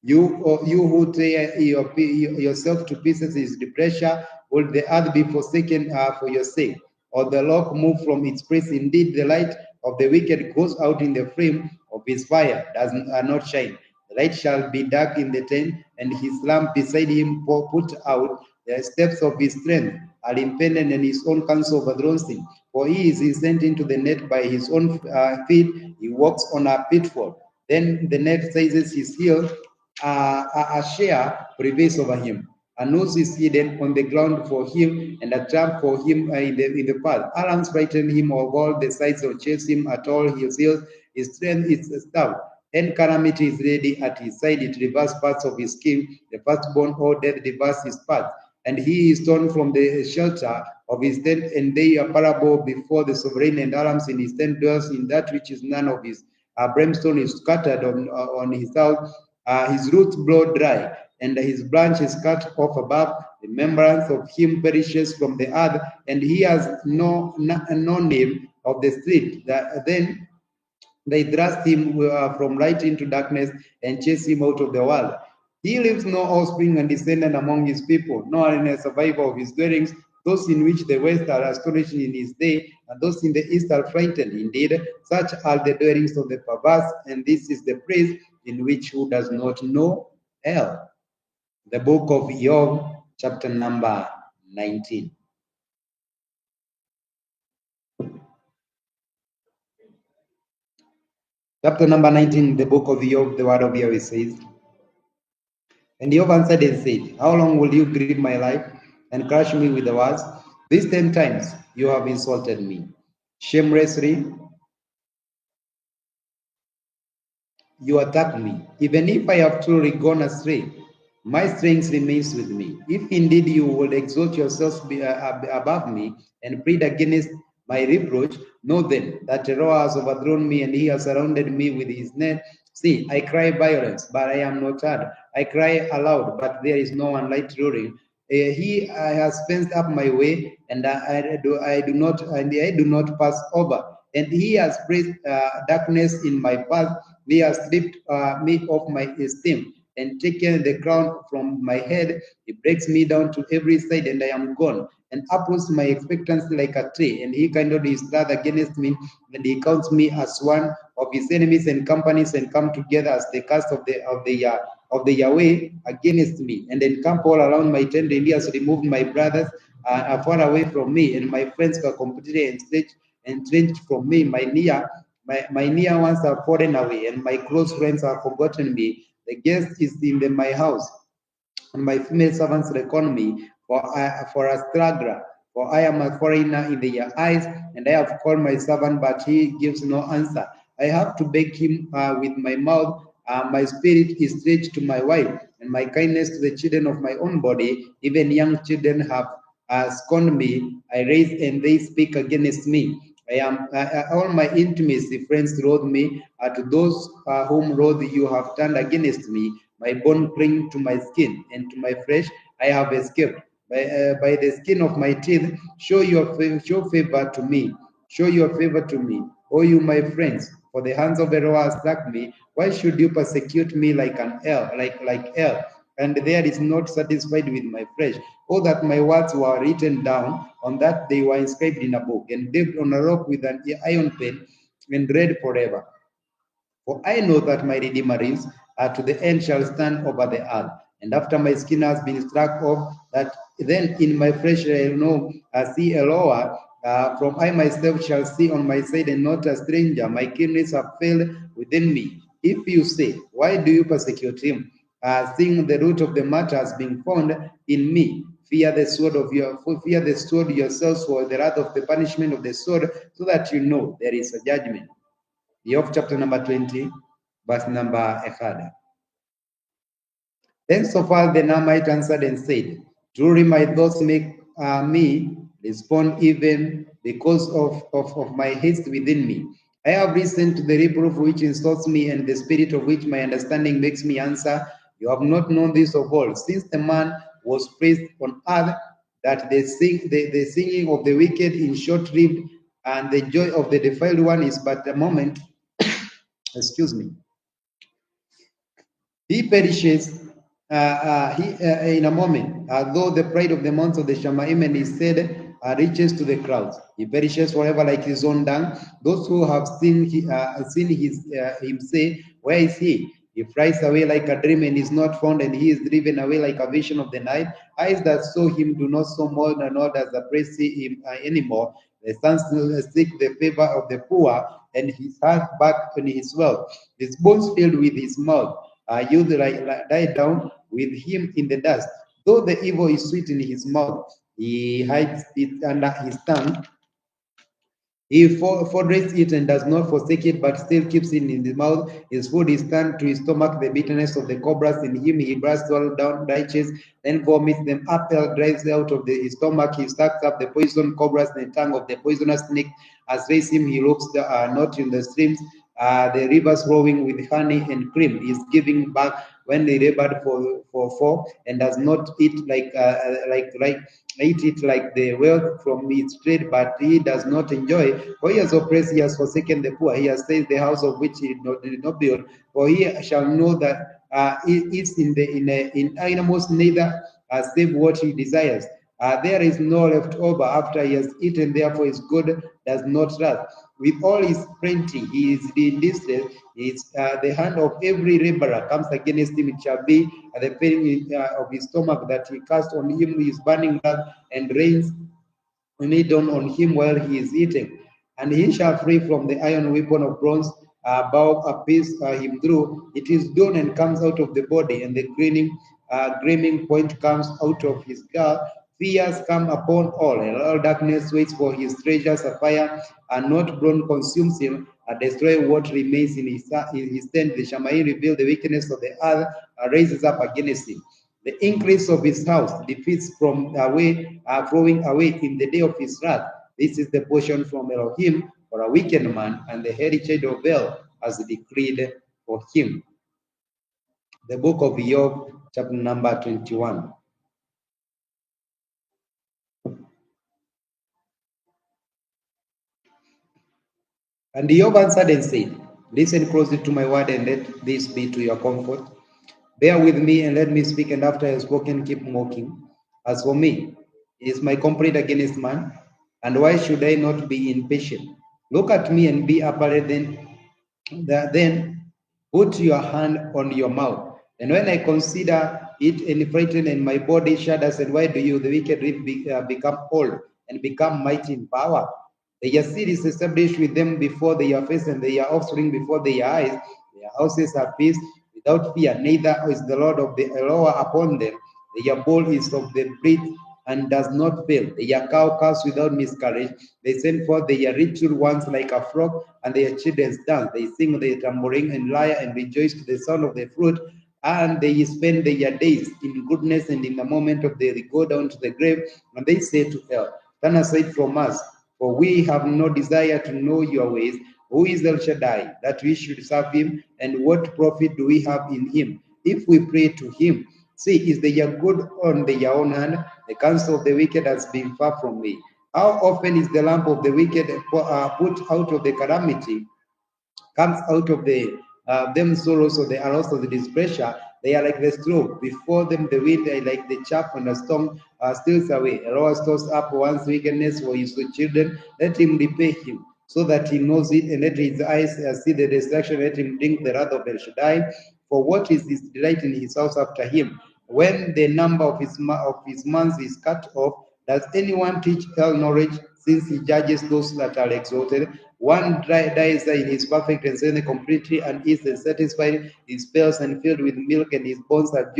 [SPEAKER 1] You who tear yourself to pieces is the pressure. Will the earth be forsaken for your sake? Or the rock move from its place? Indeed, the light of the wicked goes out in the flame of his fire, does not shine. The light shall be dark in the tent, and his lamp beside him put out. The steps of his strength are impeded, and his own counsel overthrows him. For he is sent into the net by his own feet. He walks on a pitfall. Then the net seizes his heel. A share prevails over him. A noose is hidden on the ground for him, and a trap for him in the path. Alarms frighten him of all the sides or chase him at all his heels. His strength is stout, and calamity is ready at his side. It reverses parts of his skin. The firstborn or death reverses his path. And he is torn from the shelter of his tent, and they are parable before the sovereign, and alarms in his tent dwells in that which is none of his. Brimstone is scattered on his house. His roots blow dry, and his branch is cut off above. Remembrance of him perishes from the earth, and he has no name of the street. Then they thrust him from light into darkness and chase him out of the world. He leaves no offspring and descendant among his people, nor any survivor of his dwellings. Those in which the west are astonished in his day, and those in the east are frightened. Indeed, such are the dwellings of the perverse, and this is the place in which who does not know hell. The book of Job, chapter number 19. Chapter number 19, the book of Job, the word of Yahweh says, and Job answered and said, how long will you grieve my life and crush me with the words? These 10 times you have insulted me. Shamelessly, you attack me. Even if I have truly gone astray, my strength remains with me. If indeed you will exalt yourselves above me and plead against my reproach, know then that Terror has overthrown me and he has surrounded me with his net. See, I cry violence, but I am not heard. I cry aloud, but there is no one light roaring. He has fenced up my way, and I do not pass over. And he has placed darkness in my path. He has stripped me of my esteem and taken the crown from my head. He breaks me down to every side, and I am gone. And uproots my expectancy like a tree. And he kindled his wrath against me, and he counts me as one of his enemies and companies, and come together as the cast of the Yahweh against me. And encamp all around my tent. And he has removed my brothers far away from me, and my friends are completely entrenched from me. My near ones are fallen away, and my close friends have forgotten me. The guest is in my house, and my female servants reckon me for a straggler. For I am a foreigner in their eyes, and I have called my servant, but he gives no answer. I have to beg him with my mouth. My spirit is stretched to my wife, and my kindness to the children of my own body. Even young children have scorned me. I raise, and they speak against me. All my intimacy friends loathe me. To those whom loathe you have turned against me. My bone cling to my skin, and to my flesh I have escaped. By the skin of my teeth, show favor to me. Show your favor to me, O you my friends. For the hands of the robbers struck me. Why should you persecute me like an hell, like hell? And there is not satisfied with my flesh. Oh, that my words were written down, on that they were inscribed in a book, and dipped on a rock with an iron pen, and read forever. For I know that my Redeemer is, to the end shall stand over the earth. And after my skin has been struck off, that then in my flesh I know, see a lower, from I myself shall see on my side, and not a stranger. My kidneys have failed within me. If you say, why do you persecute him? Seeing the root of the matter has been found in me. Fear the sword yourselves, for the wrath of the punishment of the sword, so that you know there is a judgment. Job chapter number 20, verse number 1. Then Sophar the Naamite answered and said, truly my thoughts make me respond even because of my haste within me. I have listened to the reproof which insults me, and the spirit of which my understanding makes me answer. You have not known this of old, since the man was placed on earth, that the singing of the wicked is short-lived, and the joy of the defiled one is but a moment. Excuse me. He perishes in a moment, though the pride of the mounts of the Shamaim is said reaches to the clouds. He perishes forever like his own dung. Those who have seen him say, where is he? He flies away like a dream and is not found, and he is driven away like a vision of the night. Eyes that saw him do not so more, nor does the praise see him anymore. The sons seek the favor of the poor, and his heart back on his wealth. His bones filled with his mouth. Youth lie down with him in the dust. Though the evil is sweet in his mouth, he hides it under his tongue. He forgets it and does not forsake it, but still keeps it in his mouth. His food is turned to his stomach, the bitterness of the cobras in him. He blasts all down righteous, then vomits them up, drives out of his stomach. He sucks up the poison cobras, the tongue of the poisonous snake. As raise him, he looks not in the streams. the rivers flowing with honey and cream. He is giving back when they labored for four, and does not eat like eat it like the wealth from its trade, but he does not enjoy. For he has oppressed, he has forsaken the poor, he has stayed the house of which he did not build. For he shall know that it is in animals neither save what he desires. There is no leftover after he has eaten, therefore his good does not last. With all his plenty, he is in distress. The hand of every laborer comes against him. It shall be the pain of his stomach that he cast on him his burning wrath, and rains it down on him while he is eating. And he shall free from the iron weapon of bronze, bow a piece him through. It is done and comes out of the body, and the gleaming point comes out of his gall. Fears come upon all, and all darkness waits for his treasures. A fire and not bronze consumes him, and destroy what remains in his tent. The Shammai reveal the wickedness of the earth, raises up against him. The increase of his house defeats from away, flowing away in the day of his wrath. This is the portion from Elohim for a wicked man, and the heritage of Bel has decreed for him. The book of Job, chapter number 21. And Job answered and said, listen closely to my word, and let this be to your comfort. Bear with me and let me speak, and after I have spoken, keep mocking. As for me, it is my complaint against man, and why should I not be impatient? Look at me and be appalled, then put your hand on your mouth. And when I consider it and frightened, and my body shudders, and why do you, the wicked, become old and become mighty in power? Their seed is established with them before their face, and their offspring before their eyes. Their houses are peace without fear, neither is the Lord of the lower upon them. Their bowl is of the bread and does not fail. Their cow calves without miscarriage. They send forth their little ones like a flock, and their children dance. They sing their tambourine and lyre and rejoice to the sound of the flute, and they spend their days in goodness, and in the moment of they go down to the grave, and they say to hell, turn aside from us, for we have no desire to know your ways. Who is El Shaddai, that we should serve him? And what profit do we have in him, if we pray to him? See, is their good on their own hand? The counsel of the wicked has been far from me. How often is the lamp of the wicked put out of the calamity? Comes out of them sorrows of the arrows of the displeasure. They are like the straw. Before them the wind are like the chaff, and the storm steals away. A Lord stores up one's wickedness for his children. Let him repay him, so that he knows it, and let his eyes see the destruction. Let him drink the wrath of El Shaddai. For what is his delight in his house after him? When the number of his months is cut off, does anyone teach El knowledge, since he judges those that are exalted? One dies in his perfect and sense completely, and is satisfied. His spells and filled with milk, and his bones are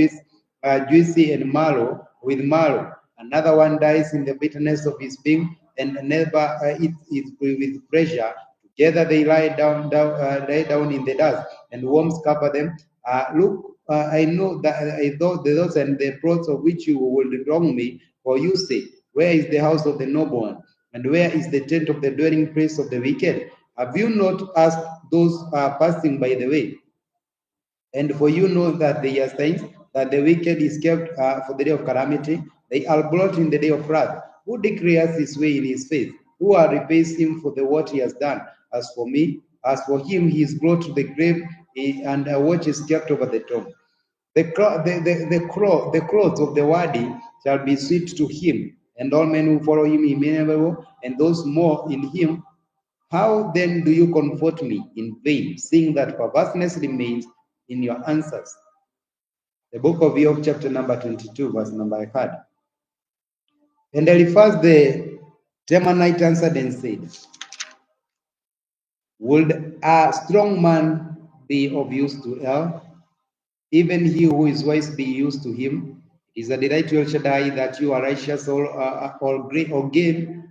[SPEAKER 1] juicy and marrow with marrow. Another one dies in the bitterness of his being, and never eats it with pleasure. Together they lie down in the dust, and worms cover them. Look, I know that the thoughts and the thoughts of which you will wrong me, for you say, where is the house of the noble one? And where is the tent of the dwelling place of the wicked? Have you not asked those passing by the way? And for you know that they are saints, that the wicked is kept for the day of calamity. They are brought in the day of wrath. Who declares his way in his faith? Who repays him for the what he has done? As for me, as for him, he is brought to the grave, and a watch is kept over the tomb. The clothes of the worthy shall be sweet to him, and all men who follow him innumerable, and those more in him. How then do you comfort me in vain, seeing that perverseness remains in your answers? The book of Job, chapter number 22, verse number 1. And Eliphaz the Temanite answered and said, would a strong man be of use to El? Even he who is wise be used to him. It is a delight to El Shaddai that you are righteous or gain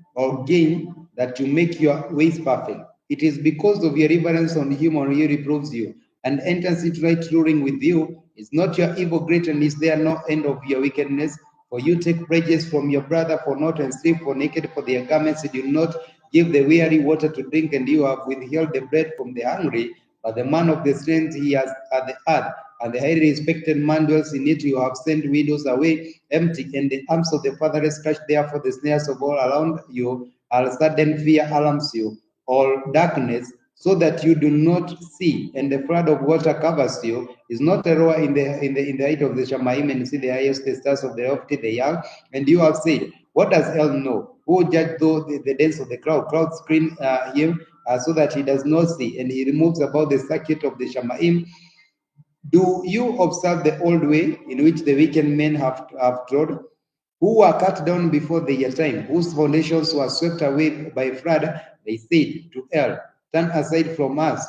[SPEAKER 1] that you make your ways perfect. It is because of your reverence on him or he reproves you, and enters into right ruling with you. Is not your evil great, and is there no end of your wickedness? For you take pledges from your brother for naught, and sleep for naked for their garments. You do not give the weary water to drink, and you have withheld the bread from the hungry. But the man of the strength he has at the earth, and the highly respected man dwells in it. You have sent widows away empty, and the arms of the fatherless crush. Therefore the snares of all around you, all sudden fear alarms you, all darkness, so that you do not see, and the flood of water covers you. Is not a roar in the height of the Shamaim, and see the highest the stars of the lofty the young, and you have said, what does hell know? Who judge though the dance of the crowd? Crowd screen him so that he does not see, and he removes about the circuit of the Shamaim. Do you observe the old way in which the wicked men have trod, who were cut down before their time, whose foundations were swept away by flood? They said to hell, turn aside from us.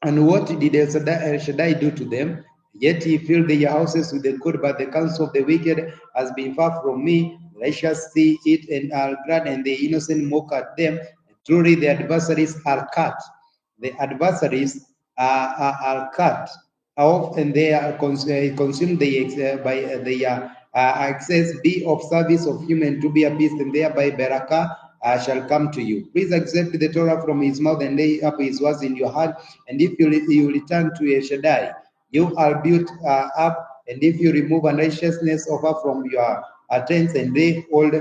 [SPEAKER 1] And what did El Shaddai do to them? Yet he filled their houses with the good, but the counsel of the wicked has been far from me. The righteous see it and are glad, and the innocent mock at them. Truly the adversaries are cut. The adversaries are cut off, and they are consumed by their access. Be of service of human to be a beast, and thereby Barakah shall come to you. Please accept the Torah from his mouth and lay up his words in your heart. And if you return to El Shaddai, you are built up. And if you remove unrighteousness of her from your tents and lay old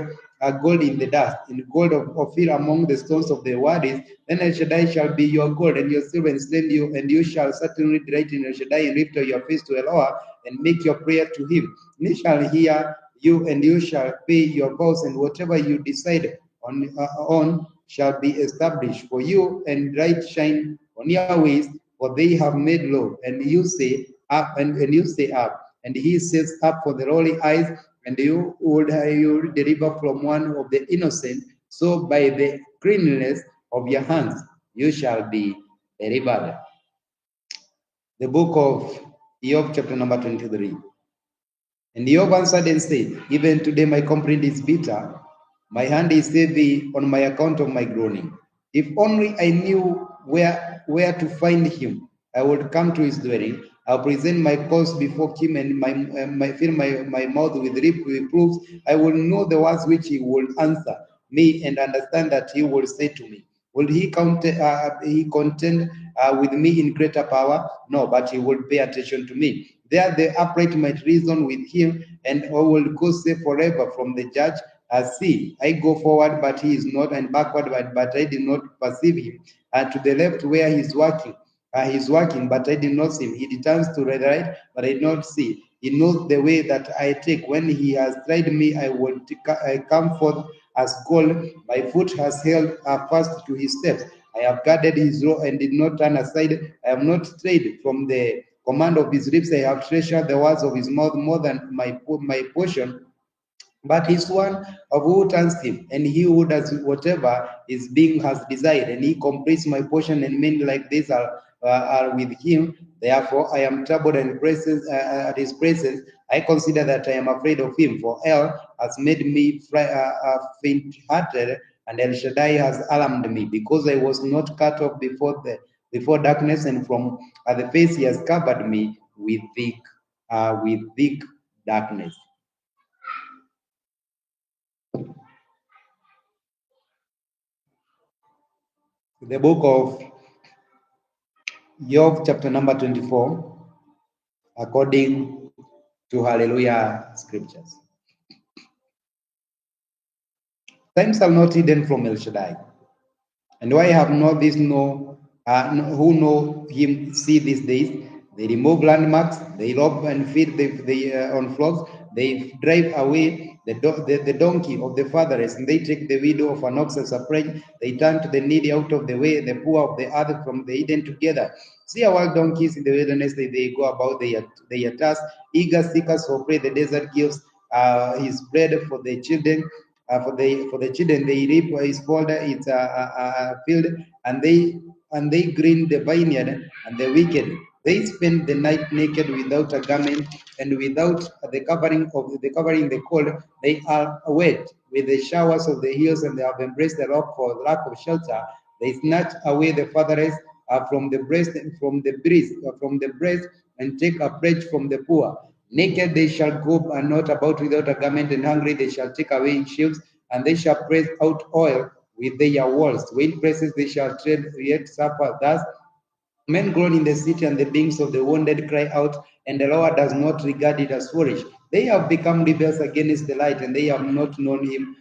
[SPEAKER 1] gold in the dust, in gold of Ophir among the stones of the wadis, then El Shaddai shall be your gold, and your silver enslaved you, and you shall certainly delight in El Shaddai, and lift your face to Eloah, and make your prayer to him. And he shall hear you, and you shall pay your vows, and whatever you decide on shall be established for you, and light shine on your ways, for they have made low, and you say up, and you say up, and he says up for the rolling eyes, and you deliver from one of the innocent. So by the cleanness of your hands you shall be delivered. The book of Job, chapter number 23. And Job answered and said, even today my complaint is bitter. My hand is heavy on my account of my groaning. If only I knew where to find him, I would come to his dwelling. I'll present my cause before him, and fill my mouth with reproofs. I will know the words which he will answer me, and understand that he will say to me. Will he contend with me in greater power? No, but he will pay attention to me. There the upright might reason with him, and I will go safe forever from the judge. See, I go forward, but he is not, and backward, but I did not perceive him. And to the left where he is working, but I did not see him. He returns to the right, but I did not see. He knows the way that I take. When he has tried me, I come forth as gold. My foot has held fast to his steps. I have guarded his row and did not turn aside. I have not strayed from the command of his lips. I have treasured the words of his mouth more than my portion. But he's one of who turns him, and he who does whatever his being has desired, and he completes my portion, and men like this are with him. Therefore, I am troubled at his presence. I consider that I am afraid of him, for El has made me faint-hearted, and El Shaddai has alarmed me, because I was not cut off before darkness, and from the face he has covered me with thick darkness. The book of Job, chapter number 24, according to Hallelujah scriptures. Times are not hidden from El Shaddai, and why have not these who know him see these days? They remove landmarks, they rob and feed on flocks, they drive away the donkey of the fatherless, and they take the widow of an ox as a prey. They turn to the needy out of the way, the poor of the earth from the hidden together. See our wild donkeys in the wilderness, they go about their task, eager seekers for prey. The desert gives his bread for the children. For the children, they reap his folder, it's a field, and they grin the vineyard, and the wicked, they spend the night naked without a garment, and without the covering the cold. They are wet with the showers of the hills, and they have embraced the rock for lack of shelter. They snatch away the fatherless from the breast, and take a pledge from the poor. Naked they shall go and not about without a garment, and hungry they shall take away sheaves, and they shall press out oil with their walls. Wind places they shall tread, yet suffer. Thus men groan in the city, and the beings of the wounded cry out, and the Lord does not regard it as foolish. They have become rebels against the light, and they have not known him,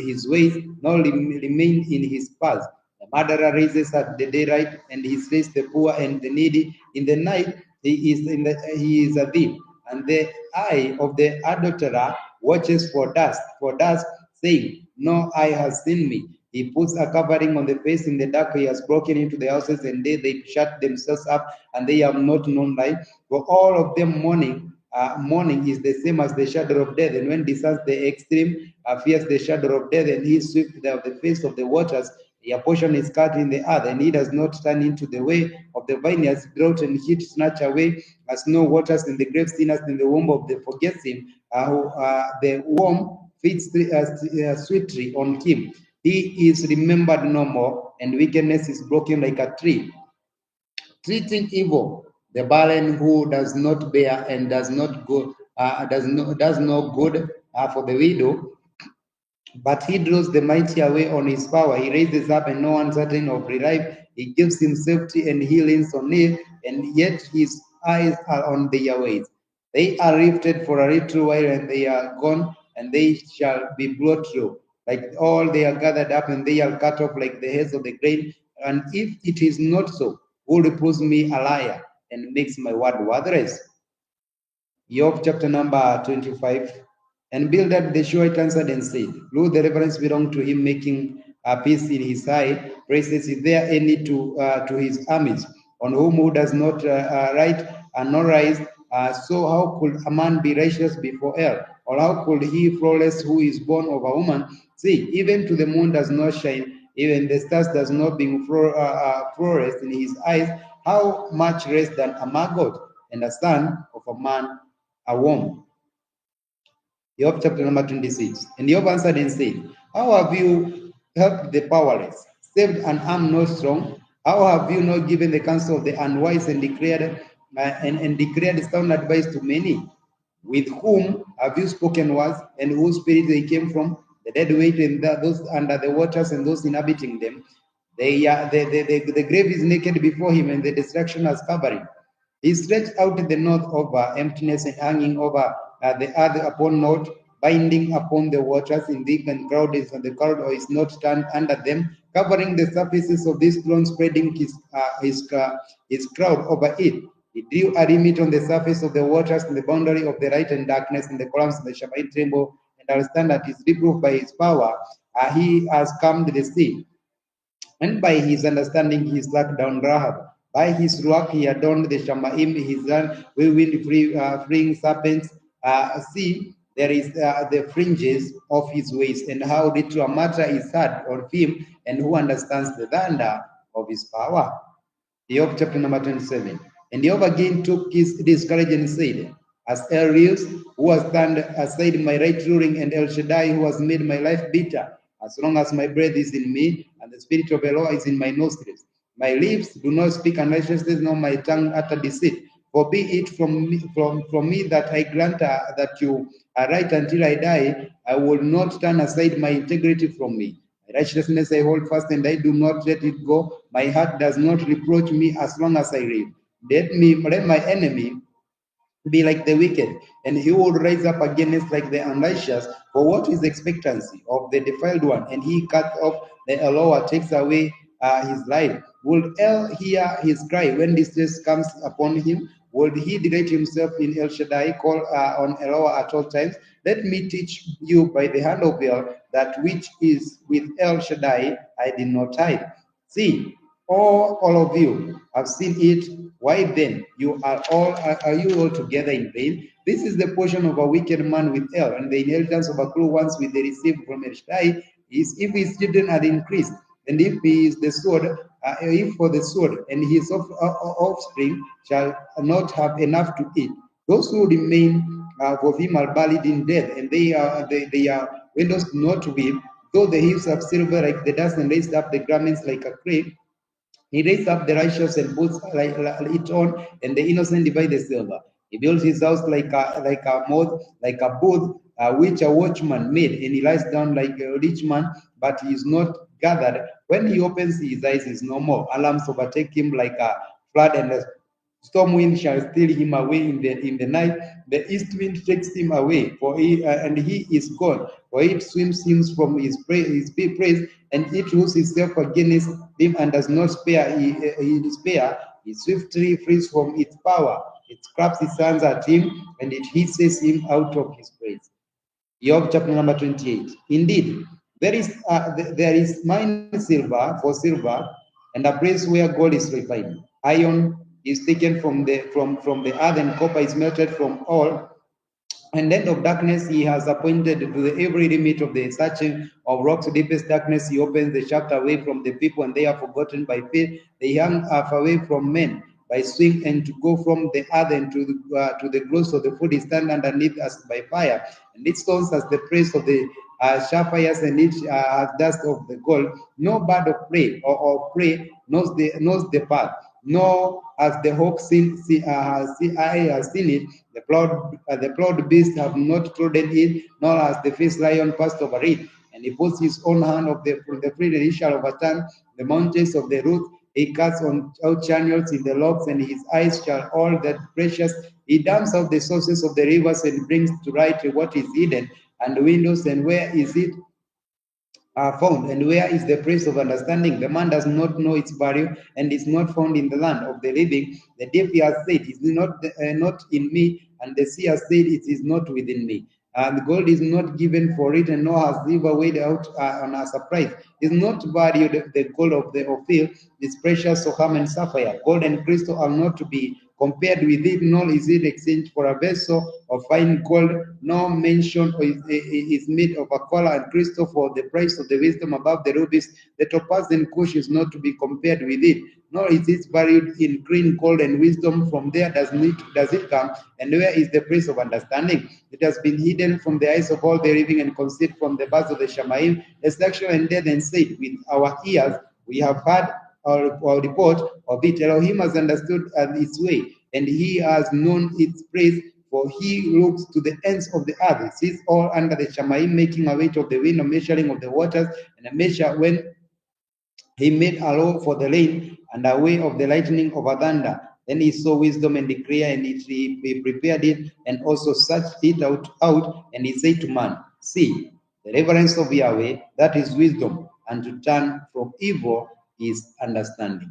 [SPEAKER 1] his ways, nor remain in his paths. The murderer raises at the daylight, and he slays the poor and the needy. In the night, he is a thief, and the eye of the adulterer watches for dusk, saying, no eye has seen me. He puts a covering on the face in the dark. He has broken into the houses, and they shut themselves up, and they have not known light. For all of them mourning is the same as the shadow of death. And when descends the extreme, fears the shadow of death, and he sweeps the face of the waters. Their portion is cut in the earth, and he does not turn into the way of the vineyards. Drought and heat snatch away as no waters in the grave. Sinners in the womb of the forgets him. The worm feeds sweetly on him. He is remembered no more, and wickedness is broken like a tree. Treating evil, the barren who does not bear and does no good for the widow, but he draws the mighty away on his power. He raises up and no one certain of relief. He gives him safety and he leans on it, and yet his eyes are on their ways. They are lifted for a little while, and they are gone, and they shall be brought low. Like all they are gathered up, and they are cut off like the heads of the grain. And if it is not so, who reproves me a liar and makes my word worthless? Job chapter number 25. And Bildad the Shuhite answered and said, lo, the reverence belonged to him, making a peace in his high praises. Is there any to his armies, on who does not write and nor rise? So how could a man be righteous before El? Or how could he flawless who is born of a woman? See, even to the moon does not shine, even the stars does not beam flawless in his eyes. How much less than a maggot and a son of a man, a worm? Job chapter number 26. And Job answered and said, how have you helped the powerless, saved an arm not strong? How have you not given the counsel of the unwise and declared sound advice to many? With whom have you spoken words, and whose spirit they came from? The dead weight and those under the waters and those inhabiting them. The grave is naked before him, and the destruction has covered him. He stretched out the north over emptiness, and hanging over the earth upon naught, binding upon the waters in deep and crowded, and the crowd is not turned under them, covering the surfaces of this throne, spreading his crowd over it. He drew a limit on the surface of the waters, in the boundary of the light and darkness, and the columns of the Shabbat tremble, and I stand at his reproof. By his power he has calmed the sea, and by his understanding he struck down Rahab. By his ruach he adorned the Shamaim, his son whirlwind freeing serpents. See, there is the fringes of his ways, and how little a matter is heard of him, and who understands the thunder of his power. Job chapter number 27. And Job again took his courage and said, as El lives, who has turned aside my right ruling, and El Shaddai, who has made my life bitter, as long as my breath is in me, and the spirit of Eloah is in my nostrils. My lips do not speak unrighteousness, nor my tongue utter deceit. For be it from me that I grant that you are right until I die. I will not turn aside my integrity from me. My righteousness I hold fast, and I do not let it go. My heart does not reproach me as long as I live. Let my enemy be like the wicked, and he will rise up against like the unrighteous. For what is expectancy of the defiled one? And he cuts off the Eloah, takes away his life. Will El hear his cry when distress comes upon him? Would he delight himself in El Shaddai, call on Eloah at all times? Let me teach you by the hand of El that which is with El Shaddai I did not hide. See, all of you have seen it. Why then are you all together in vain? This is the portion of a wicked man with El, and the inheritance of a cruel ones with the received from El Shaddai is if his children are increased, and if he is the sword, if for the sword, and his offspring shall not have enough to eat. Those who remain for him are buried in death, and they are windows not weep, though the heaps of silver like the dust, and raised up the garments like a crib. He raised up the righteous and puts it on, and the innocent divide the silver. He builds his house like a moth, like a booth which a watchman made, and he lies down like a rich man, but he is not gathered. When he opens his eyes, is no more. Alarms overtake him like a flood, and a storm wind shall steal him away in the night. The east wind takes him away, and he is gone. For it swims him from his praise, and it rules itself against him and does not spare. He spare. It swiftly frees from its power. It claps its hands at him, and it hisses him out of his praise. Job chapter number 28. Indeed, there is mine silver for silver, and a place where gold is refined. Iron is taken from the earth, and copper is melted from ore. And end of darkness he has appointed to the every limit of the searching of rocks, deepest darkness. He opens the shaft away from the people, and they are forgotten by fear. They hang away from men by swing, and to go from the earth and to the growth of the food is stand underneath us by fire, and it stones as the praise of the sapphires, and it as dust of the gold. No bird of prey or prey knows the path, nor as the hawk has seen it. The proud beasts have not trodden it, nor has the fierce lion passed over it. And he puts his own hand from the freedom, he shall overturn the mountains of the root. He cuts out channels in the logs, and his eyes shall all that precious. He dams out the sources of the rivers, and brings to light what is hidden, and windows, and where is it are found, and where is the place of understanding? The man does not know its value, and is not found in the land of the living. The deep has said, "It is not in me," and the sea has said, "It is not within me." And gold is not given for it, and nor has silver weighed out on a surprise. Is not valued the gold of the Ophir, is precious Soham and sapphire. Gold and crystal are not to be compared with it, nor is it exchanged for a vessel of fine gold, nor mention is made of a collar and crystal for the price of the wisdom above the rubies. The topaz and cush is not to be compared with it, nor is it valued in green gold and wisdom. From there does it come, and where is the place of understanding? It has been hidden from the eyes of all the living, and concealed from the birds of the Shamaim. Destruction and death, and said, with our ears we have heard our report of it. Elohim has understood its way, and he has known its praise, for he looks to the ends of the earth. He sees all under the Shamaim, making a weight of the wind, a measuring of the waters, and a measure when he made a law for the rain, and a way of the lightning of a thunder. Then he saw wisdom and decree, and he prepared it, and also searched it out, and he said to man, see, the reverence of Yahweh, that is wisdom, and to turn from evil is understanding.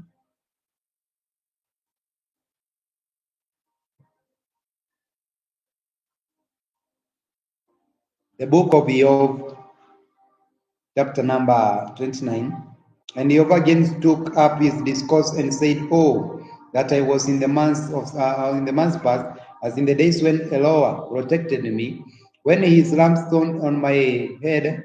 [SPEAKER 1] The book of Job, chapter number 29. And Job again took up his discourse and said, "Oh, that I was in the months past, as in the days when Eloah protected me, when his lamp shone on my head,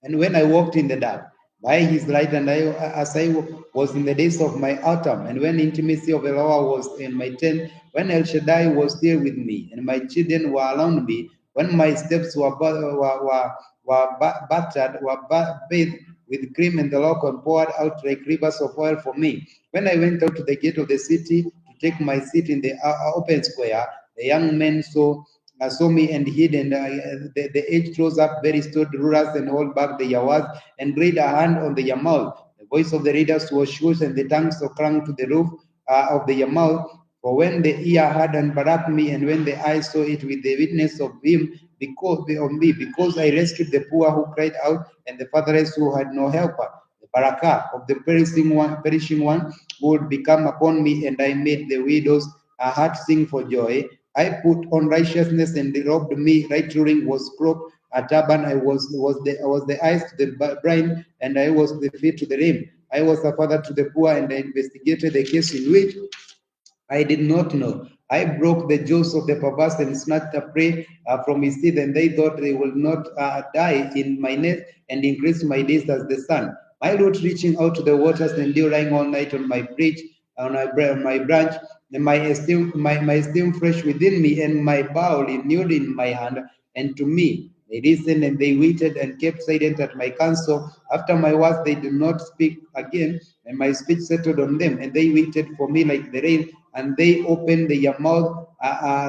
[SPEAKER 1] and when I walked in the dark, by his light, and as I was in the days of my autumn, and when intimacy of Eloah was in my tent, when El Shaddai was there with me, and my children were around me, when my steps were bathed with cream, and the lock poured out like rivers of oil for me. When I went out to the gate of the city to take my seat in the open square, the young men saw me and hid, and the edge rose up very stood rulers and hold back the yawas, and laid a hand on the yamal. The voice of the readers was shushed, and the tongues clung to the roof of the yamal. For when the ear heard and barak me, and when the eye saw it with the witness of him, because I rescued the poor who cried out, and the fatherless who had no helper. The barakah of the perishing one would become upon me, and I made the widows a heart sing for joy. I put on righteousness, and they robbed me. Right ruling was cloak, a turban. I was the eyes to the blind, and I was the feet to the lame. I was a father to the poor, and I investigated the case in which I did not know. I broke the jaws of the perverse and snatched a prey from his teeth, and they thought they would not die in my net, and increased my days as the sun. My root reaching out to the waters, and dew lying all night on my bridge, on my branch, and my esteem fresh within me, and my bowl renewed in my hand. And to me they listened, and they waited, and kept silent at my counsel. After my words they did not speak again, and my speech settled on them, and they waited for me like the rain, and they opened their mouth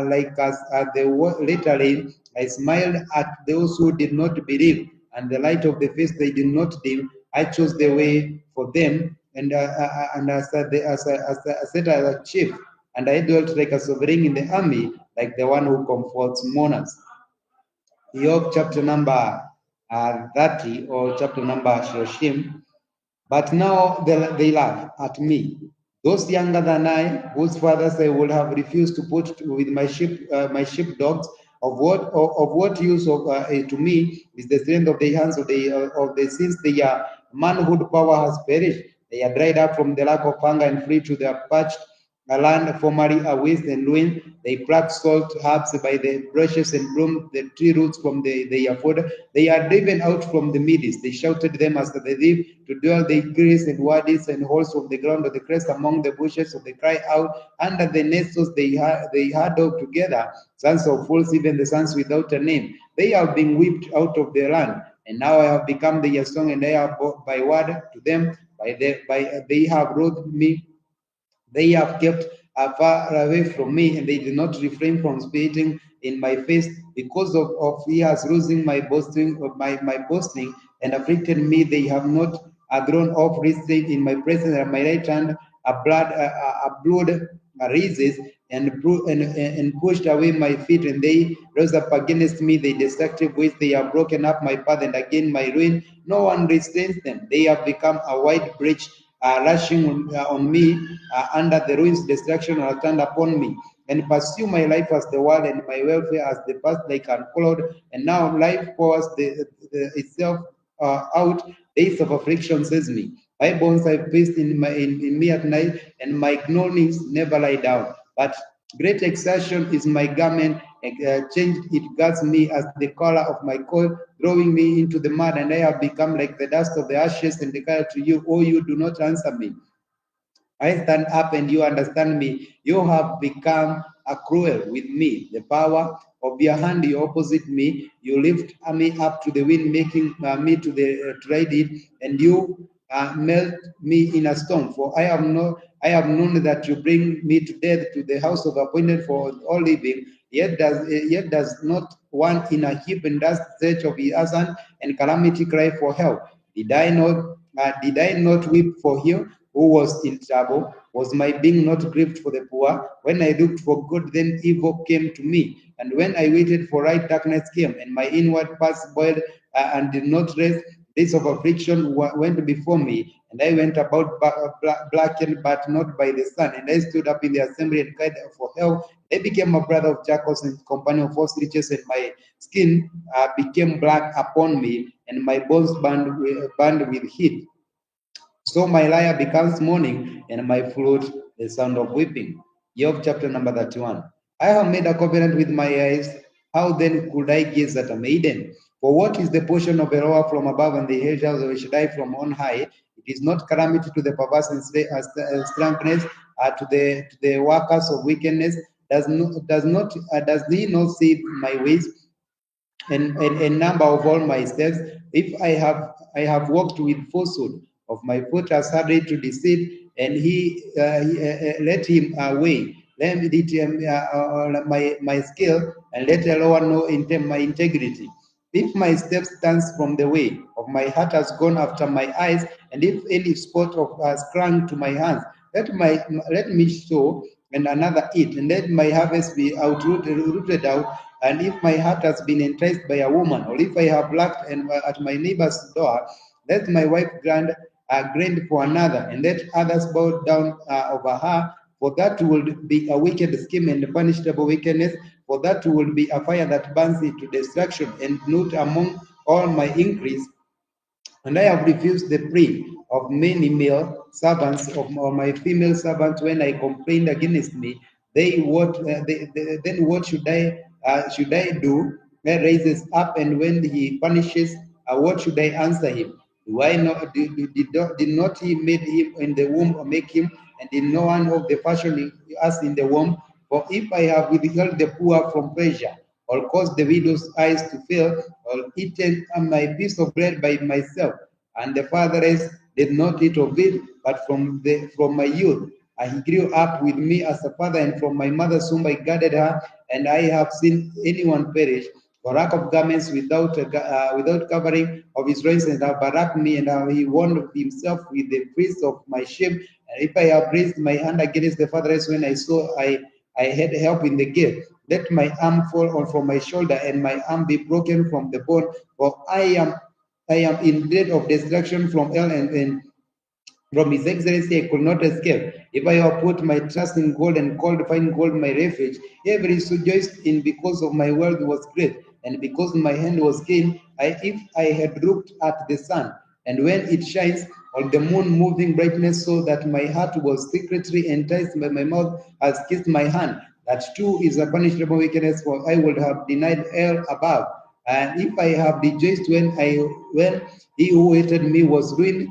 [SPEAKER 1] like as the later rain. I smiled at those who did not believe, and the light of the face they did not dim. I chose the way for them, and I sat as a chief, and I dwelt like a sovereign in the army, like the one who comforts mourners. Job chapter number 30 or chapter number Shloshim. But now they laugh at me. Those younger than I, whose fathers I would have refused to put with my sheepdogs, of what use to me is the strength of the hands of the since their manhood power has perished. They are dried up from the lack of hunger and free to their parched a land formerly a waste and ruin. They pluck salt herbs by the brushes and bloom the tree roots from their fodder. They are driven out from the midst. They shouted them as they live to dwell the grass and wadis and holes of the ground of the crest among the bushes of the cry out under the nests they huddled together. Sons of fools, even the sons without a name. They have been whipped out of their land. And now I have become their song, and I have by word to them. They have wrote me. They have kept far away from me, and they did not refrain from spitting in my face because of he has losing my boasting and afflicted me. They have not grown off restraint in my presence, and my right hand blood raises and pushed away my feet, and they rose up against me. The destructive ways they have broken up my path, and again my ruin. No one restrains them. They have become a wide breach rushing on me under the ruins. Destruction will turn upon me and pursue my life as the world and my welfare as the past like uncloud. And now life pours itself out. Days of affliction says me. My bones are placed in me at night, and my groanings never lie down. But great exertion is my garment, change it guards me as the color of my coat, throwing me into the mud, and I have become like the dust of the ashes, and declare to you, oh, you do not answer me. I stand up and you understand me. You have become a cruel with me. The power of your hand you opposite me. You lift me up to the wind, making me to ride it, and you melt me in a storm. For I have known that you bring me to death to the house of appointed for all living. Yet does not one in a heap and dust search of his hand and calamity cry for help. Did I not weep for him who was in trouble? Was my being not grieved for the poor? When I looked for good, then evil came to me. And when I waited for right, darkness came, and my inward parts boiled and did not rest. Days of affliction went before me, and I went about blackened, but not by the sun. And I stood up in the assembly and cried for help. I became a brother of jackals and companion of false riches, and my skin became black upon me, and my bones burned with heat. So my lyre becomes mourning, and my flute the sound of weeping. Job chapter number 31. I have made a covenant with my eyes. How then could I gaze at a maiden? For what is the portion of a rower from above, and the HWH which die from on high? It is not calamity to the perverse and strengthness, to the workers of wickedness. Does he not see my ways? And number of all my steps. If I have walked with falsehood, of my foot has hurried to deceit, and let him away. Let me my skill, and let alone know my integrity. If my step stands from the way of my heart has gone after my eyes, and if any spot of has clung to my hands, let me sow and another eat, and let my harvest be rooted out. And if my heart has been enticed by a woman, or if I have laughed at my neighbor's door, let my wife grind for another, and let others bow down over her. For that will be a wicked scheme and punishable wickedness. For that will be a fire that burns into destruction, and not among all my increase. And I have refused the plea of many male servants of my female servants when I complained against me. Then what should I do? He raises up, and when he punishes, what should I answer him? Do I not did not he made him in the womb, or make him, and did no one of the fashion us in the womb? For if I have withheld the poor from pleasure, or caused the widow's eyes to fail, or eaten my piece of bread by myself, and the fatherless did not eat of it, but from my youth. And he grew up with me as a father, and from my mother's womb I guarded her, and I have seen anyone perish. for lack of garments, without covering of his loins, and have baracked me, and he warned himself with the fleece of my sheep. And if I have raised my hand against the fatherless, when I saw I had help in the gate, let my arm fall on from my shoulder, and my arm be broken from the bone, for I am in dread of destruction from hell, and from his excellency I could not escape. If I have put my trust in gold and called fine gold my refuge, every rejoiced in because of my wealth was great, and because my hand was clean, if I had looked at the sun, and when it shines, or the moon moving brightness, so that my heart was secretly enticed by my mouth has kissed my hand. That too is a punishable wickedness, for I would have denied hell above. And if I have rejoiced when he who hated me was ruined,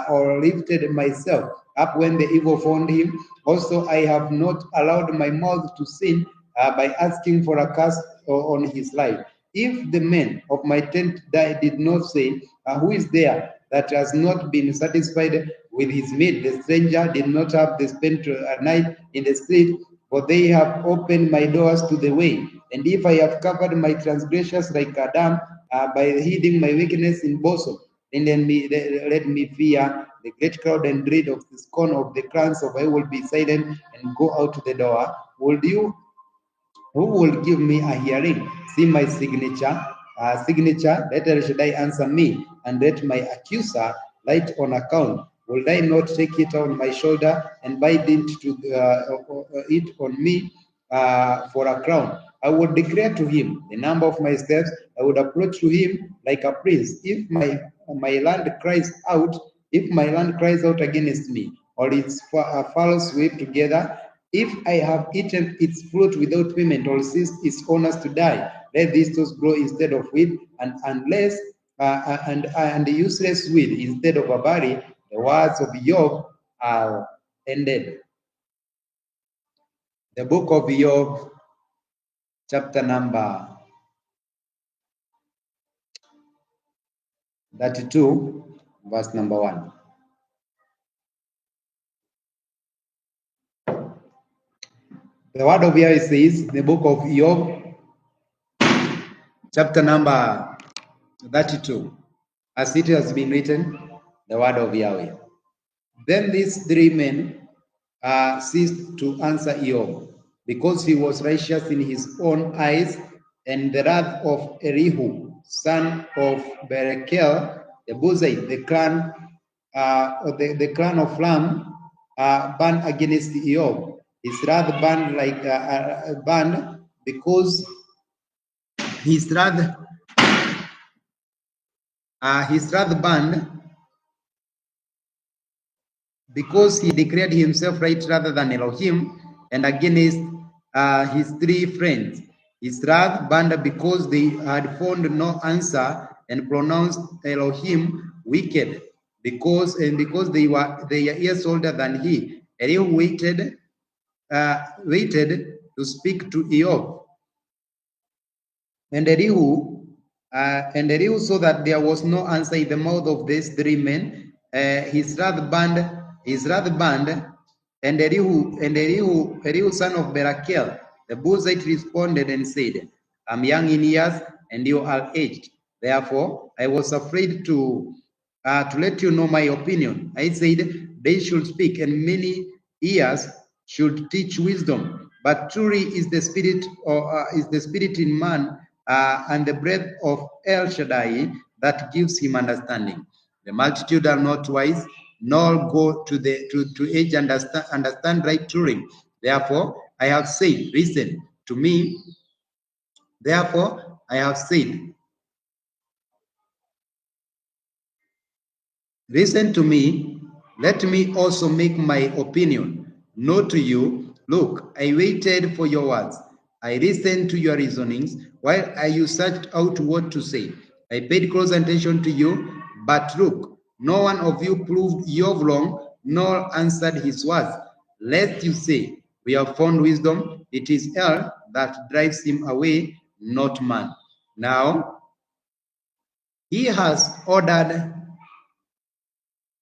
[SPEAKER 1] or lifted myself up when the evil found him, also I have not allowed my mouth to sin by asking for a curse on his life. If the men of my tent did not say, who is there that has not been satisfied with his meat? The stranger did not have the spent a night in the street, for they have opened my doors to the way. And if I have covered my transgressions like a dam by hiding my wickedness in bosom, then let me fear the great crowd and dread of the scorn of the crowns of I will be silent and go out to the door. Would you who will give me a hearing? See my signature. Let El Shaddai answer me, and let my accuser light on account. Will I not take it on my shoulder and bind it on me for a crown? I would declare to him the number of my steps. I would approach to him like a prince. If my land cries out, against me, or its fowls sweep together, if I have eaten its fruit without payment, or ceased its owners to die, let these thistles grow instead of wheat, and useless weed instead of a barley. The words of Job are ended. The book of Job, chapter number 32, verse number 1. The word of Yahweh says, the book of Job, chapter number 32, as it has been written, the word of Yahweh. Then these three men ceased to answer Job, because he was righteous in his own eyes, and the wrath of Elihu, son of Berekel, the Buzite, the clan of Ram, burned against Job. His wrath burned because his wrath burned because he declared himself right rather than Elohim, and against his three friends. His wrath burned because they had found no answer and pronounced Elohim wicked, because they are years older than he. Elihu waited to speak to Job, and Elihu saw that there was no answer in the mouth of these three men. His wrath burned, and Elihu, son of Berakel, the Buzite, responded and said, I'm young in years, and you are aged. Therefore, I was afraid to let you know my opinion. I said, they should speak, and many ears should teach wisdom. But truly is the spirit in man, and the breath of El Shaddai that gives him understanding. The multitude are not wise, nor go to age understand right Turing. Therefore, I have said, listen to me. Therefore, I have said, listen to me. Let me also make my opinion known to you. Look, I waited for your words. I listened to your reasonings while you searched out what to say. I paid close attention to you, but look, no one of you proved Job wrong, nor answered his words. Lest you say, we have found wisdom, it is hell that drives him away, not man. Now, he has ordered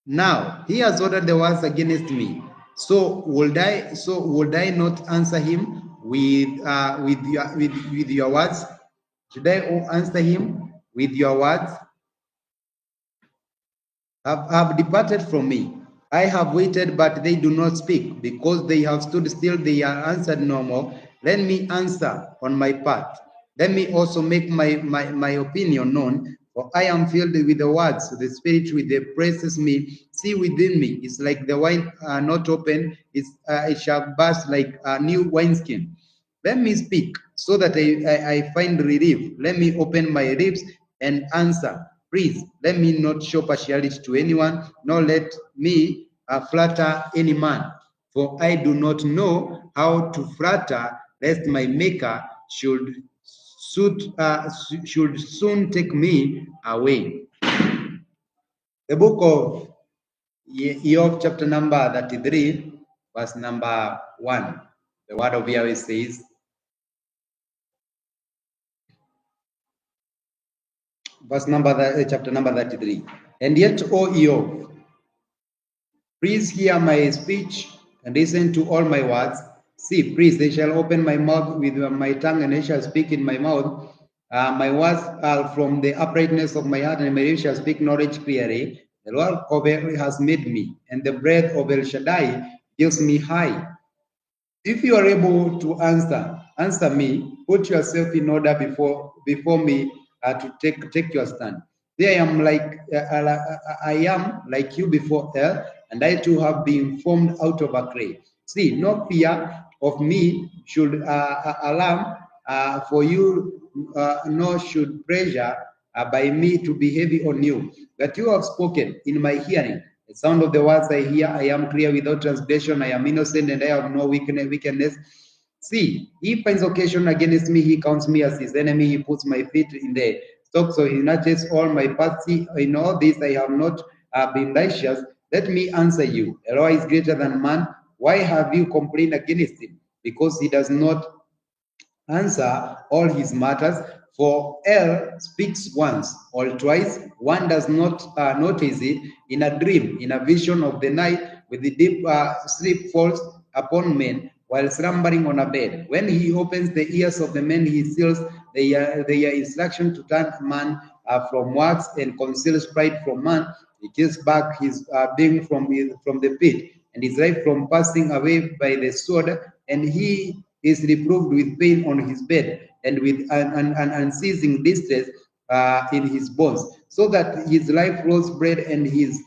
[SPEAKER 1] the words against me. So would I not answer him with your words? Should I answer him with your words? Have departed from me. I have waited, but they do not speak. Because they have stood still, they are answered no more. Let me answer on my part. Let me also make my opinion known. For I am filled with the words, the Spirit with the praises me. See within me, it's like the wine not open, it shall burst like a new wineskin. Let me speak so that I find relief. Let me open my lips and answer. Please, let me not show partiality to anyone, nor let me flatter any man. For I do not know how to flatter, lest my Maker should soon take me away. The book of Job, chapter number 33, verse number 1. The word of Yahweh says, chapter number 33. And yet, O Job, please hear my speech and listen to all my words. See, please, they shall open my mouth with my tongue, and they shall speak in my mouth. My words are from the uprightness of my heart, and my lips shall speak knowledge clearly. The Lord of heaven has made me, and the breath of El Shaddai gives me high. If you are able to answer me. Put yourself in order before me to take your stand. There I am like you before El, and I too have been formed out of a clay. See, no fear of me should alarm for you, nor should pressure by me to be heavy on you. That you have spoken in my hearing. The sound of the words I hear, I am clear without transgression, I am innocent, and I have no wickedness. See, he finds occasion against me, he counts me as his enemy, he puts my feet in the stocks, so he nudges all my paths. In all this I have not been righteous. Let me answer you. Eloah is greater than man. Why have you complained against him? Because he does not answer all his matters. For El speaks once or twice, one does not notice it. In a dream, in a vision of the night, with the deep sleep falls upon men while slumbering on a bed. When he opens the ears of the men, he seals their instruction to turn man from works and conceals pride from man. He kills back his being from the pit, and his life from passing away by the sword, and he is reproved with pain on his bed and with an unceasing distress in his bones, so that his life rolls bread and his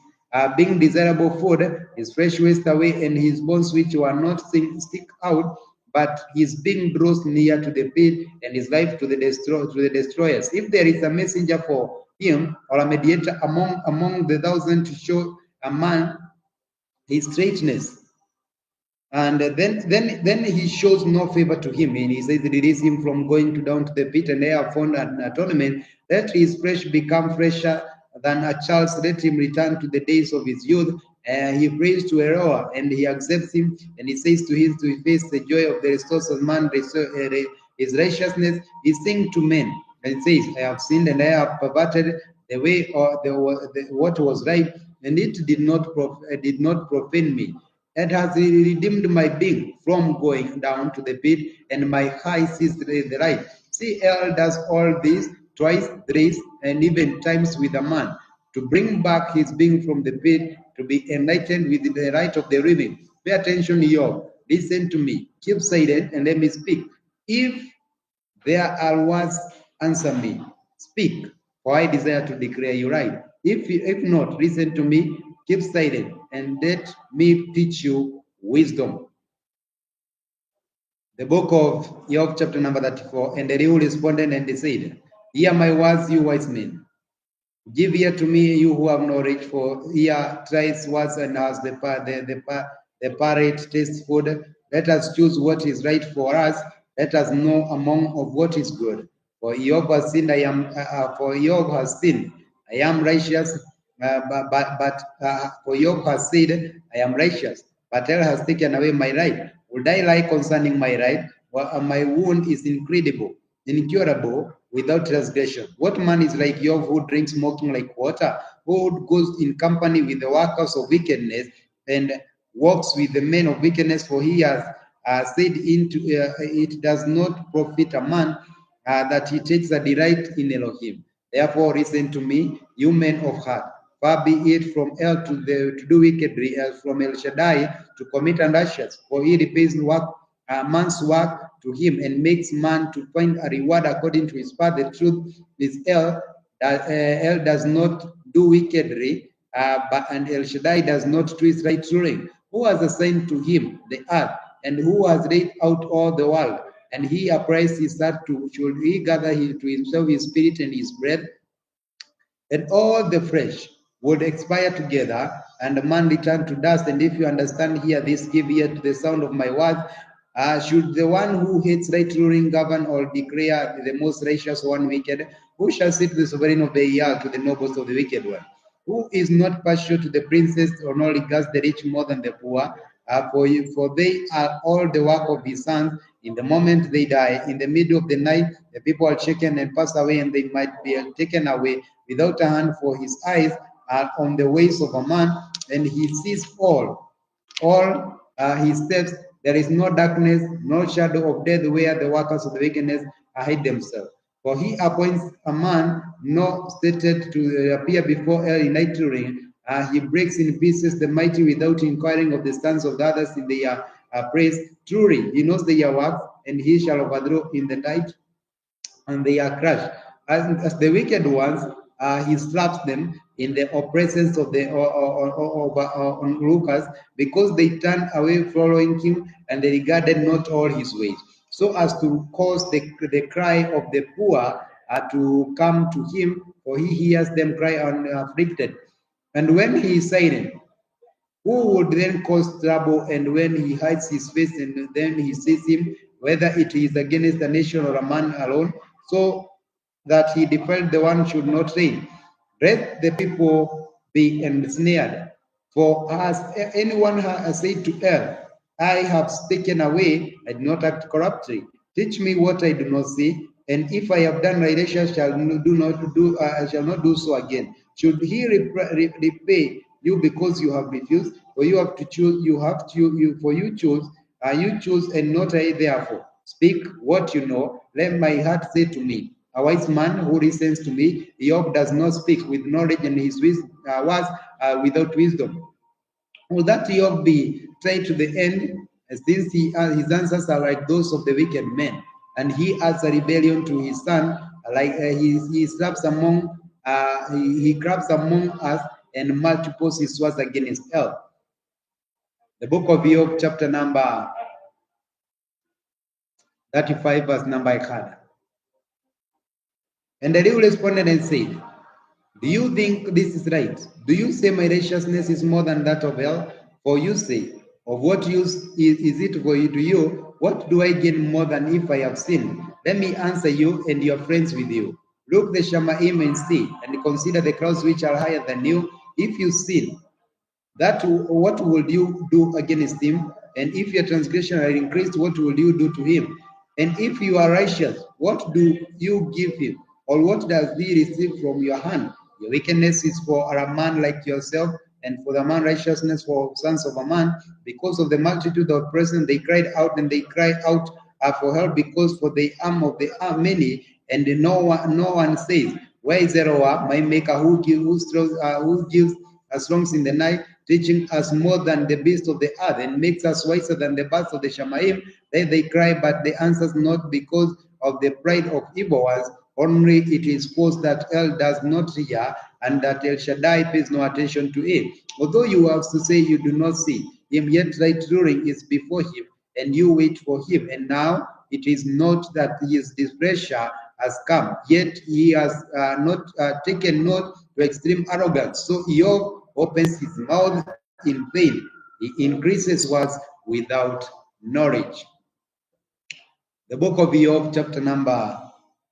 [SPEAKER 1] being desirable food, his flesh wastes away, and his bones which were not stick out, but his being draws near to the pit, and his life to the destroyers. If there is a messenger for him, or a mediator among the thousand, to show a man his straightness, and then he shows no favor to him, and he says, release him from going down to the pit, and they have found an atonement. Let his flesh become fresher than a child's. Let him return to the days of his youth. He prays to Eroah, and he accepts him, and he says to his face the joy of the resource of man, his righteousness. He sings to men, and says, I have sinned, and I have perverted the way or what was right, and it did not profane me. It has redeemed my being from going down to the pit, and my high sees the right. See, El does all this twice, thrice, and even times with a man, to bring back his being from the pit, to be enlightened with the right of the living. Pay attention, Job. Listen to me. Keep silent and let me speak. If there are words, answer me. Speak, for I desire to declare you right. If not, listen to me. Keep silent and let me teach you wisdom. The book of Job, chapter number 34. And Elihu responded and they said, hear my words, you wise men. Give ear to me, you who have knowledge, for ear tries words, and as the parrot tastes food. Let us choose what is right for us. Let us know among of what is good. For Job has sinned, for Job has sinned. I am righteous, but for Job has said, I am righteous, but El has taken away my right. Would I lie concerning my right? Well, my wound is incurable, without transgression. What man is like Job, who drinks smoking like water, who goes in company with the workers of wickedness, and walks with the men of wickedness? For he has said, it does not profit a man that he takes a delight in Elohim. Therefore, listen to me, you men of heart. Far be it from El to do wickedly, as from El Shaddai to commit unrighteous. For he repays man's work to him and makes man to find a reward according to his path. The truth is El does not do wickedly, and El Shaddai does not twist right ruling. Who has assigned to him the earth, and who has laid out all the world? And he apprised his heart to should he gather to himself his spirit and his breath, and all the flesh would expire together, and the man return to dust. And if you understand here this, give ear to the sound of my words. Should the one who hates right ruling govern or declare the most righteous one wicked? Who shall sit the sovereign of the earth to the nobles of the wicked one? Who is not partial to the princess, or not regards the rich more than the poor? For they are all the work of his sons. In the moment they die, in the middle of the night, the people are shaken and pass away, and they might be taken away without a hand. For his eyes are on the ways of a man, and he sees all his steps. There is no darkness, no shadow of death where the workers of the wickedness hide themselves. For he appoints a man not stated to appear before El in night ring. He breaks in pieces the mighty without inquiring of the stance of the others in their praise. Truly, he knows their works, and he shall overthrow in the night, and they are crushed. As the wicked ones, he slaps them in the oppressors of the onlookers, because they turned away following him, and they regarded not all his ways, so as to cause the cry of the poor to come to him, for he hears them cry unafflicted. And when he is silent, who would then cause trouble? And when he hides his face, and then he sees him, whether it is against a nation or a man alone, so that he defiled the one should not reign. Let the people be ensnared. For as anyone has said to El, I have taken away, I do not act corruptly. Teach me what I do not see, and if I have done righteous, I shall not do so again. Should he repay you because you have refused? For you have to choose. You choose, and not I. Therefore, speak what you know. Let my heart say to me. A wise man who listens to me. Job does not speak with knowledge, and his words without wisdom. Will that Job be tried to the end, since his answers are like those of the wicked men, and he adds a rebellion to his son, like he slaps among he grabs among us and multiples his words against El. The book of Job, chapter number 35, verse number 1. And Elihu responded and said, do you think this is right? Do you say my righteousness is more than that of El? For you say, of what use is it for you to you? What do I gain more than if I have sinned? Let me answer you and your friends with you. Look the Shamaim and see, and consider the clouds which are higher than you. If you sin, what will you do against him? And if your transgression are increased, what will you do to him? And if you are righteous, what do you give him? Or what does he receive from your hand? Your wickedness is for a man like yourself, and for the man righteousness for sons of a man. Because of the multitude of persons, they cried out, and they cry out for help, because for the arm of the many, and no one says, where is Zeroah, my maker, who gives us songs in the night, teaching us more than the beasts of the earth, and makes us wiser than the birds of the Shamaim? Then they cry, but they answer not, because of the pride of evil ones. Only it is supposed that El does not hear, and that El Shaddai pays no attention to it. Although you have to say you do not see him, yet right ruling is before him, and you wait for him. And now it is not that his displeasure has come, yet he has not taken note to extreme arrogance. So Job opens his mouth in vain. He increases words without knowledge. The book of Job, chapter number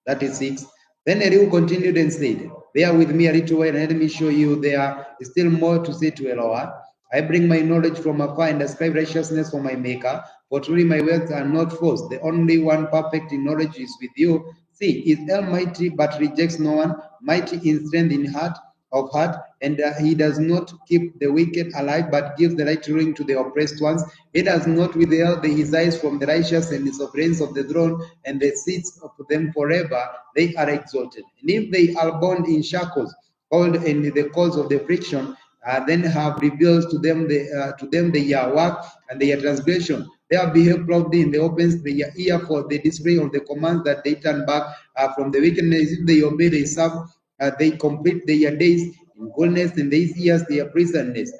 [SPEAKER 1] 36. Then Elihu continued and said, bear with me a little while, and let me show you there is still more to say to Eloah. I bring my knowledge from afar and ascribe righteousness for my maker, for truly my words are not false. The only one perfect in knowledge is with you. See, is El mighty but rejects no one, mighty in strength in heart, of heart, and he does not keep the wicked alive, but gives the right ruling to the oppressed ones. He does not withhold his eyes from the righteous, and the sovereigns of the throne, and the seats of them forever, they are exalted. And if they are bound in shackles, called in the cause of the friction, then have revealed to them their work and their transgression. They have behaved proudly in the opens their ear for the display of the commands that they turn back from the wickedness. If they obey, they serve, they complete their days in goodness, and these years their prisoners.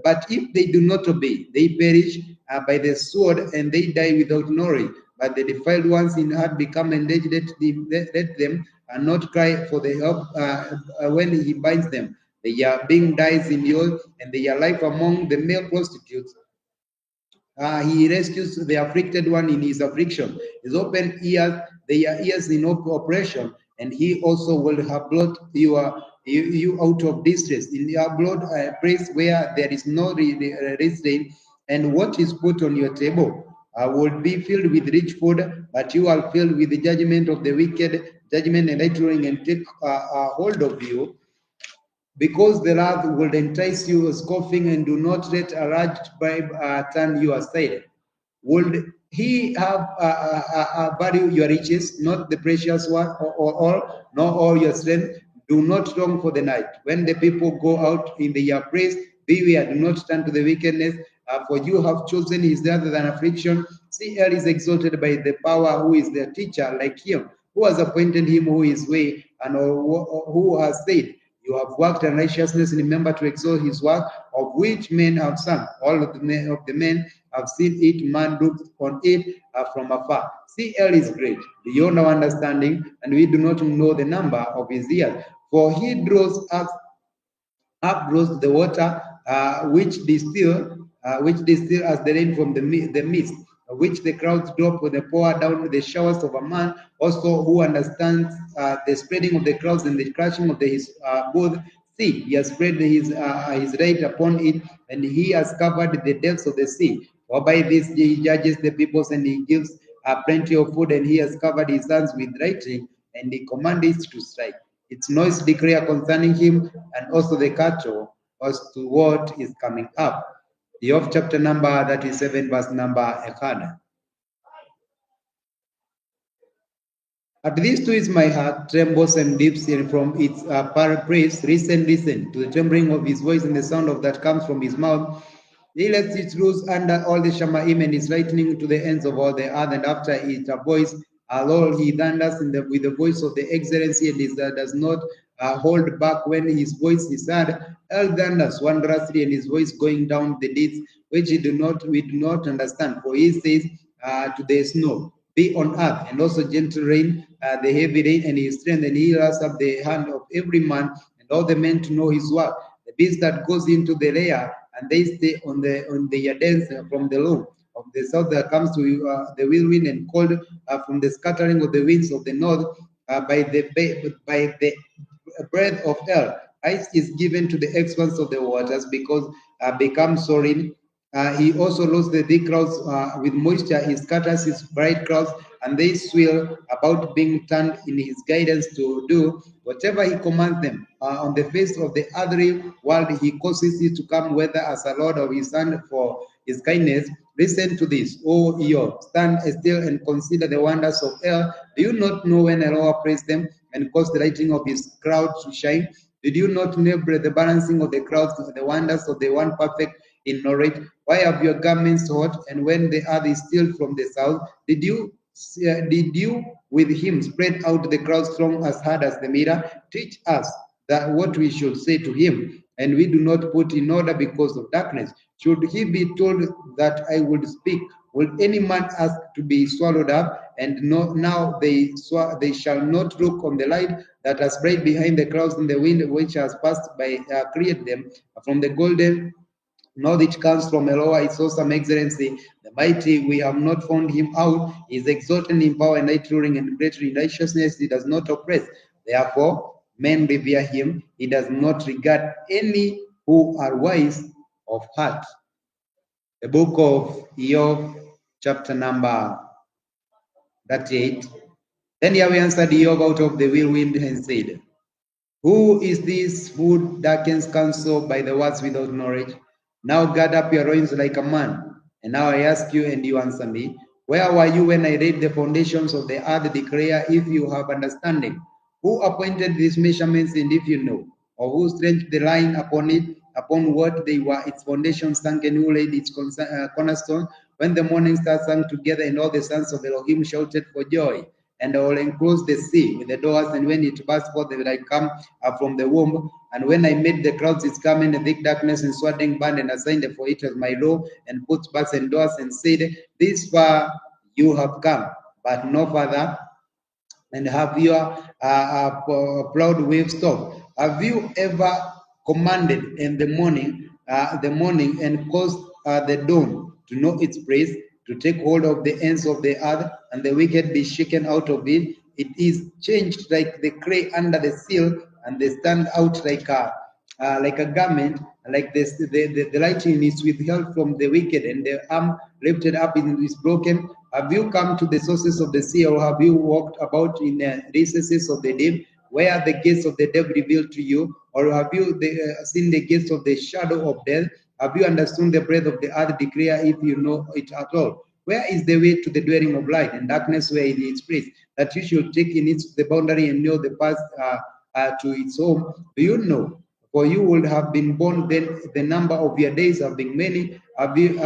[SPEAKER 1] But if they do not obey, they perish by the sword, and they die without knowledge. But the defiled ones in heart become endangered. Let them not cry for the help when he binds them. Their being dies in the and their life among the male prostitutes. He rescues the afflicted one in his affliction. His open ears, their ears in oppression, and he also will have brought you out of distress. In your blood, a place where there is no restraint, and what is put on your table would be filled with rich food, but you are filled with the judgment of the wicked, judgment and entering and take hold of you, because the wrath will entice you scoffing, and do not let a large bribe turn you aside. Would he have value your riches, not the precious one, or all, nor all your strength? Do not long for the night. When the people go out in their praise, beware, do not turn to the wickedness, for you have chosen his rather than affliction. CL is exalted by the power, who is their teacher, like him, who has appointed him who is way, and who has said, you have worked in righteousness, and remember to exalt his work, of which men have sung. All of the men have seen it, man looked on it from afar. CL is great, beyond our understanding, and we do not know the number of his years. For he draws up rose the water, which distill as the rain from the mist, which the clouds drop when they pour down the showers of a man, also who understands the spreading of the clouds and the crashing of his both. See, he has spread his right upon it, and he has covered the depths of the sea. For by this he judges the peoples, and he gives plenty of food, and he has covered his hands with writing, and he commands to strike. Its noise declare concerning him, and also the cattle as to what is coming up. Job chapter number 37, verse number 100. At this too is my heart trembles and dips in from its praise. Listen to the trembling of his voice and the sound of that comes from his mouth. He lets it loose under all the Shamaim, and is lightning to the ends of all the earth, and after it a voice, Lord, he thunders with the voice of the excellency, and does not hold back when his voice is heard. El thunders wondrously, and his voice going down the deeds which we do not understand. For he says to the snow, be on earth, and also gentle rain, the heavy rain, and his strength, and he lifts up the hand of every man, and all the men to know his work. The beast that goes into the lair, and they stay on the dance from the loom of the south that comes to the whirlwind, and cold from the scattering of the winds of the north, by the breath of hell. Ice is given to the expanse of the waters, because become soaring. He also loads the thick clouds with moisture. He scatters his bright clouds, and they swirl about, being turned in his guidance to do whatever he commands them. On the face of the earthly world, he causes it to come, whether as a Lord of his hand for his kindness. Listen to this, O Eo, stand still and consider the wonders of hell. Do you not know when Allah praised them and caused the lighting of his cloud to shine? Did you not know the balancing of the clouds, the wonders of the one perfect in knowledge? Why have your garments hot, and when the earth is still from the south? Did you with him spread out the clouds strong as hard as the mirror? Teach us that what we should say to him, and we do not put in order because of darkness. Should he be told that I would speak, will any man ask to be swallowed up? And now they shall not look on the light that has spread behind the clouds, in the wind which has passed by, create them from the golden. Knowledge comes from Eloah, its awesome excellency, the mighty. We have not found him out. He is exalted in power and might, ruling and great in righteousness. He does not oppress. Therefore, men revere him. He does not regard any who are wise of heart. The book of Job, chapter number 38. Then Yahweh answered Job out of the whirlwind and said, Who is this who darkens counsel by the words without knowledge? Now gird up your loins like a man. And now I ask you, and you answer me. Where were you when I laid the foundations of the earth? Declare if you have understanding. Who appointed these measurements, and if you know? Or who stretched the line upon it, upon what they were its foundations sunk, and who laid its cornerstone? When the morning stars sang together, and all the sons of Elohim shouted for joy, and I will enclose the sea with the doors, and when it burst forth, they will come from the womb. And when I made the clouds its garment, and thick darkness and swaddling band, and assigned for it as my law, and put bars and doors, and said, This far you have come, but no further, and have your proud wave stop. Have you ever commanded in the morning, and caused the dawn to know its praise, to take hold of the ends of the earth, and the wicked be shaken out of it? It is changed like the clay under the seal, and they stand out like a garment, like this, the lightning is withheld from the wicked, and the arm lifted up is broken. Have you come to the sources of the sea, or have you walked about in the recesses of the deep, where the gates of the dead revealed to you? Or have you seen the gates of the shadow of death? Have you understood the breath of the earth? Declare if you know it at all. Where is the way to the dwelling of light, and darkness where is its place, that you should take in its the boundary and know the path to its home? Do you know? For you would have been born, then the number of your days have been many. Have you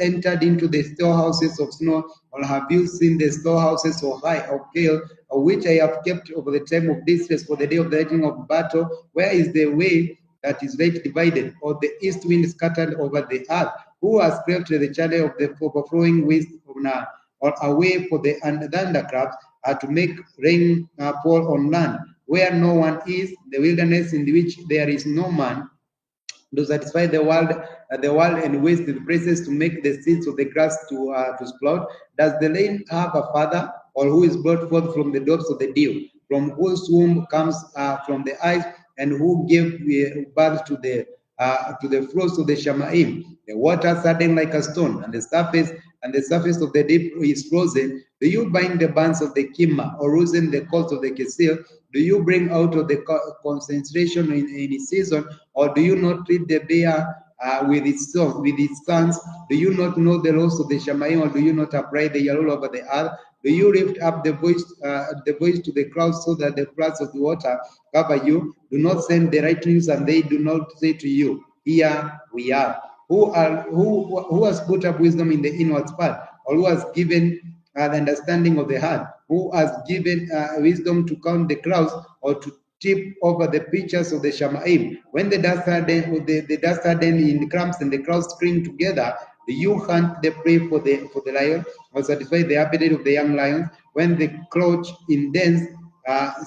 [SPEAKER 1] entered into the storehouses of snow, or have you seen the storehouses of high of hail, which I have kept over the time of distress, for the day of the lightning of battle? Where is the way that is right divided, or the east wind scattered over the earth? Who has crept the channel of the overflowing waste or away for the thunderclouds to make rain fall on land, where no one is, the wilderness in which there is no man, to satisfy the world and waste the places, to make the seeds of the grass to sprout? Does the land have a father, or who is brought forth from the drops of the dew, from whose womb comes from the eyes, and who gave birth to the flows of the Shamaim? The waters harden like a stone, and the surface of the deep is frozen. Do you bind the bands of the Kima, or loosen the cords of the Kesil? Do you bring out of the concentration in its season, or do you not treat the bear with its sons? Do you not know the laws of the Shamaim, or do you not apply the rule over the earth? Do you lift up the voice to the clouds, so that the floods of the water cover you? Do not send the lightnings, and they do not say to you, Here we are. Who has put up wisdom in the inward part, or who has given the understanding of the heart? Who has given wisdom to count the clouds, or to tip over the pitchers of the Shamaim? When the dust harden in cramps, and the clouds spring together, do you hunt the prey for the lion, or satisfy the appetite of the young lions? When the crouch in dens,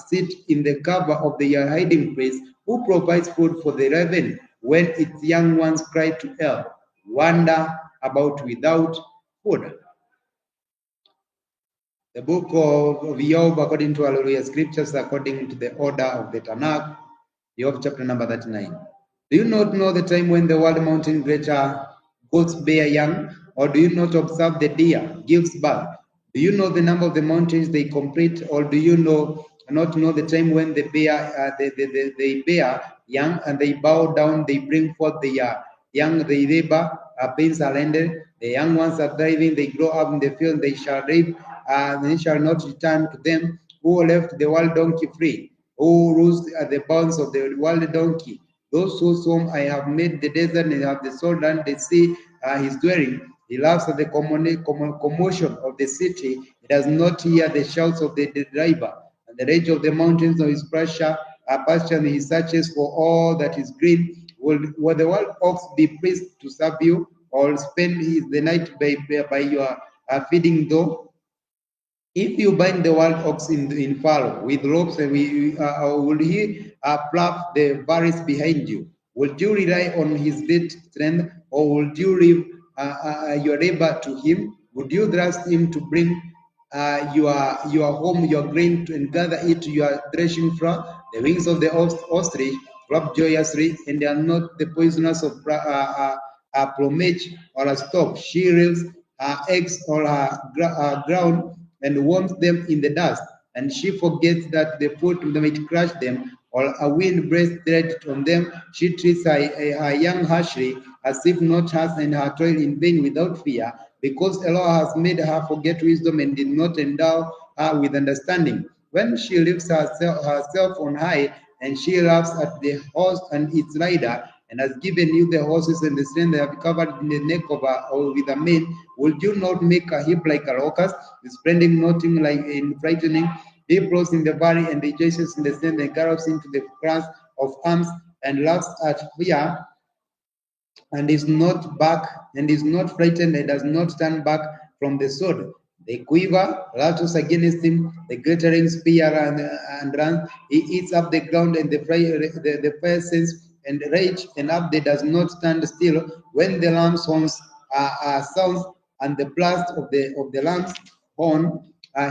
[SPEAKER 1] sit in the cover of their hiding place, who provides food for the raven when its young ones cry to help, wander about without food? The book of Job, according to Hallelujah Scriptures, according to the order of the Tanakh, Job chapter number 39. Do you not know the time when the wild mountain greater goats bear young? Or do you not observe the deer gives birth? Do you know the number of the mountains they complete? Or do you not know the time when they bear young, and they bow down, they bring forth the young, they labor, pains are ended, the young ones are thriving, they grow up in the field, they shall reap, they shall not return to them. Who left the wild donkey free? Who rules at the bounds of the wild donkey? Those whom I have made the desert, and have the soul and the sea his dwelling. He laughs at the commotion of the city. He does not hear the shouts of the driver. And the rage of the mountains of his pasture, and he searches for all that is green. Will the wild ox be pleased to serve you, or spend the night by your feeding door? If you bind the wild ox in fallow with ropes, and will he pluck the valleys behind you? Would you rely on his great strength, or would you leave your labor to him? Would you trust him to bring your home, your grain, and gather it to your threshing floor? The wings of the ostrich flap joyously, and they are not the poisoners of plumage or a stork. She reels her eggs or her ground, and warms them in the dust, and she forgets that the foot might crush them. or a wind breaks threat on them. She treats her young harshly, as if not hers and her toil in vain without fear, because Allah has made her forget wisdom and did not endow her with understanding. When she lifts herself on high, and she laughs at the horse and its rider, and has given you the horses and the strength they have covered in the neck of her or with a mane, would you not make a hip like a locust, spreading nothing like in frightening? He blows in the valley and rejoices in the strength and gallops into the class of arms and laughs at fear and is not back and is not frightened and does not turn back from the sword. The quiver rattles against him, the glittering spear and runs. He eats up the ground and the fire sense and rage, and up there does not stand still when the lamb's horns sounds and the blast of the lamb's horn.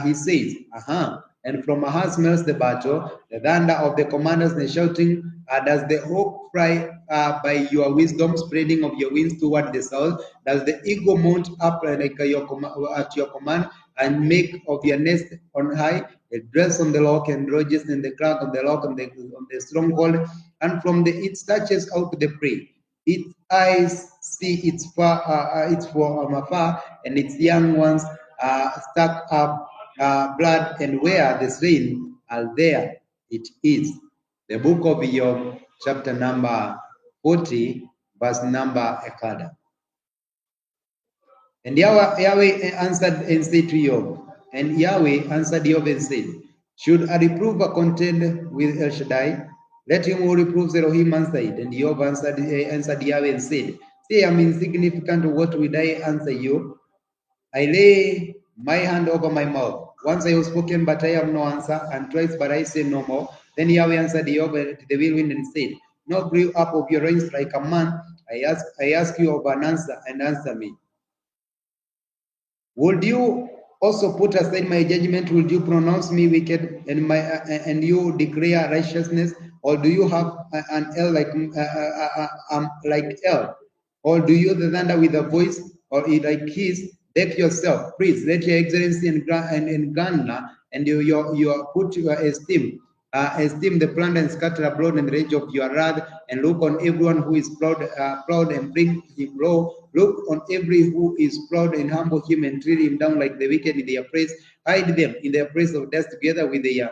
[SPEAKER 1] He says, "Aha!" And from her smells the battle, the thunder of the commanders, the shouting. Does the hawk fly by your wisdom, spreading of your wings toward the south? Does the eagle mount up like at your command and make of your nest on high? It dwells on the rock and lodges in the crack of the rock on the stronghold, and from it touches out the prey. Its eyes see its from afar, and its young ones stuck up blood, and where the slain are, there it is. The book of Job, chapter number 40, verse number 1. And Yahweh answered and said to Job, and Yahweh answered Job and said, should a reprover contend with El Shaddai? Let him who reproves Elohim answer it. And Job answered Yahweh and said, say, I am insignificant, what will I answer you? I lay my hand over my mouth. Once I have spoken, but I have no answer, and twice, but I say no more. Then Yahweh answered Job to the whirlwind and said, no grew up of your reins like a man. I ask you of an answer, and answer me. Would you also put aside my judgment? Would you pronounce me wicked and you declare righteousness? Or do you have an L like L? Or do you the thunder with a voice, or like his? Deck yourself, please. Let your excellency and grandeur and your put your esteem the plunder and scatter abroad in the rage of your wrath, and look on everyone who is proud and bring him low. Look on every who is proud and humble him and treat him down like the wicked in their praise. Hide them in their praise of death together with their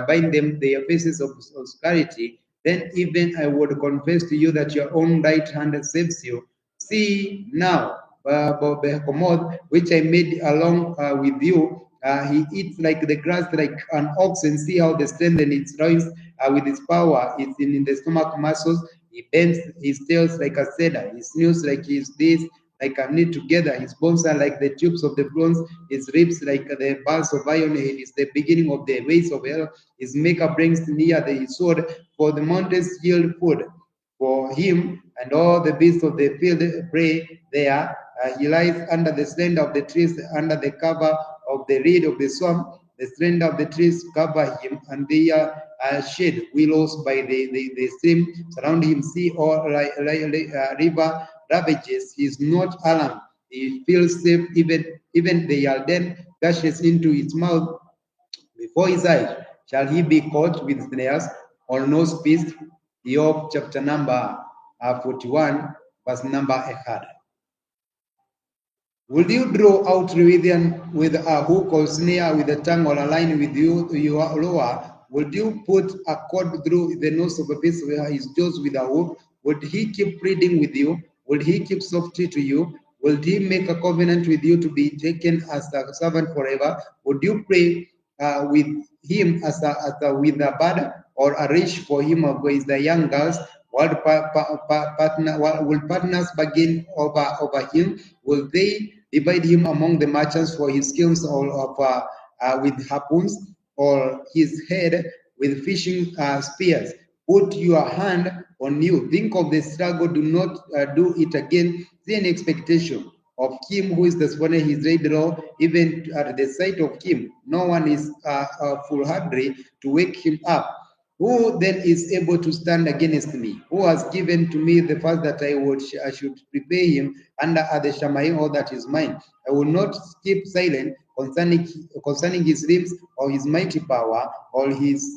[SPEAKER 1] bind them their faces of obscurity. Then even I would confess to you that your own right hand saves you. See now, Behemoth, which I made along with you. He eats like the grass, like an ox, and see how they strengthen its loins with its power. It's in the stomach muscles. He bends his tails like a cedar. He snows like his days, like a knit together. His bones are like the tubes of the bronze. His ribs like the bars of iron. It is the beginning of the ways of hell. His maker brings near the sword, for the mountains yield food for him, and all the beasts of the field prey there. He lies under the slender of the trees, under the cover of the reed of the swamp. The slender of the trees cover him, and they are shade. Willows by the stream surround him. Sea or river ravages. He is not alarmed. He feels safe. Even the Yarden gushes into his mouth. Before his eyes shall he be caught with snares or nose pierced. Job chapter number 41, verse number 100. Will you draw out Rewidian with a hook or snare with a tongue or a line with your lower? Would you put a cord through the nose of a beast where his jaws with a hook? Would he keep pleading with you? Would he keep softly to you? Would he make a covenant with you to be taken as a servant forever? Would you pray with him with a bird, or a wish for him with the young girls? Will partners bargain over him? Will they divide him among the merchants for his skills with harpoons, or his head with fishing spears? Put your hand on you. Think of the struggle. Do not do it again. See an expectation of him who is the spawner, his red law, even at the sight of him. No one is foolhardy to wake him up. Who then is able to stand against me? Who has given to me the first that I should prepare him under the Shammai, all that is mine? I will not keep silent concerning his limbs or his mighty power or his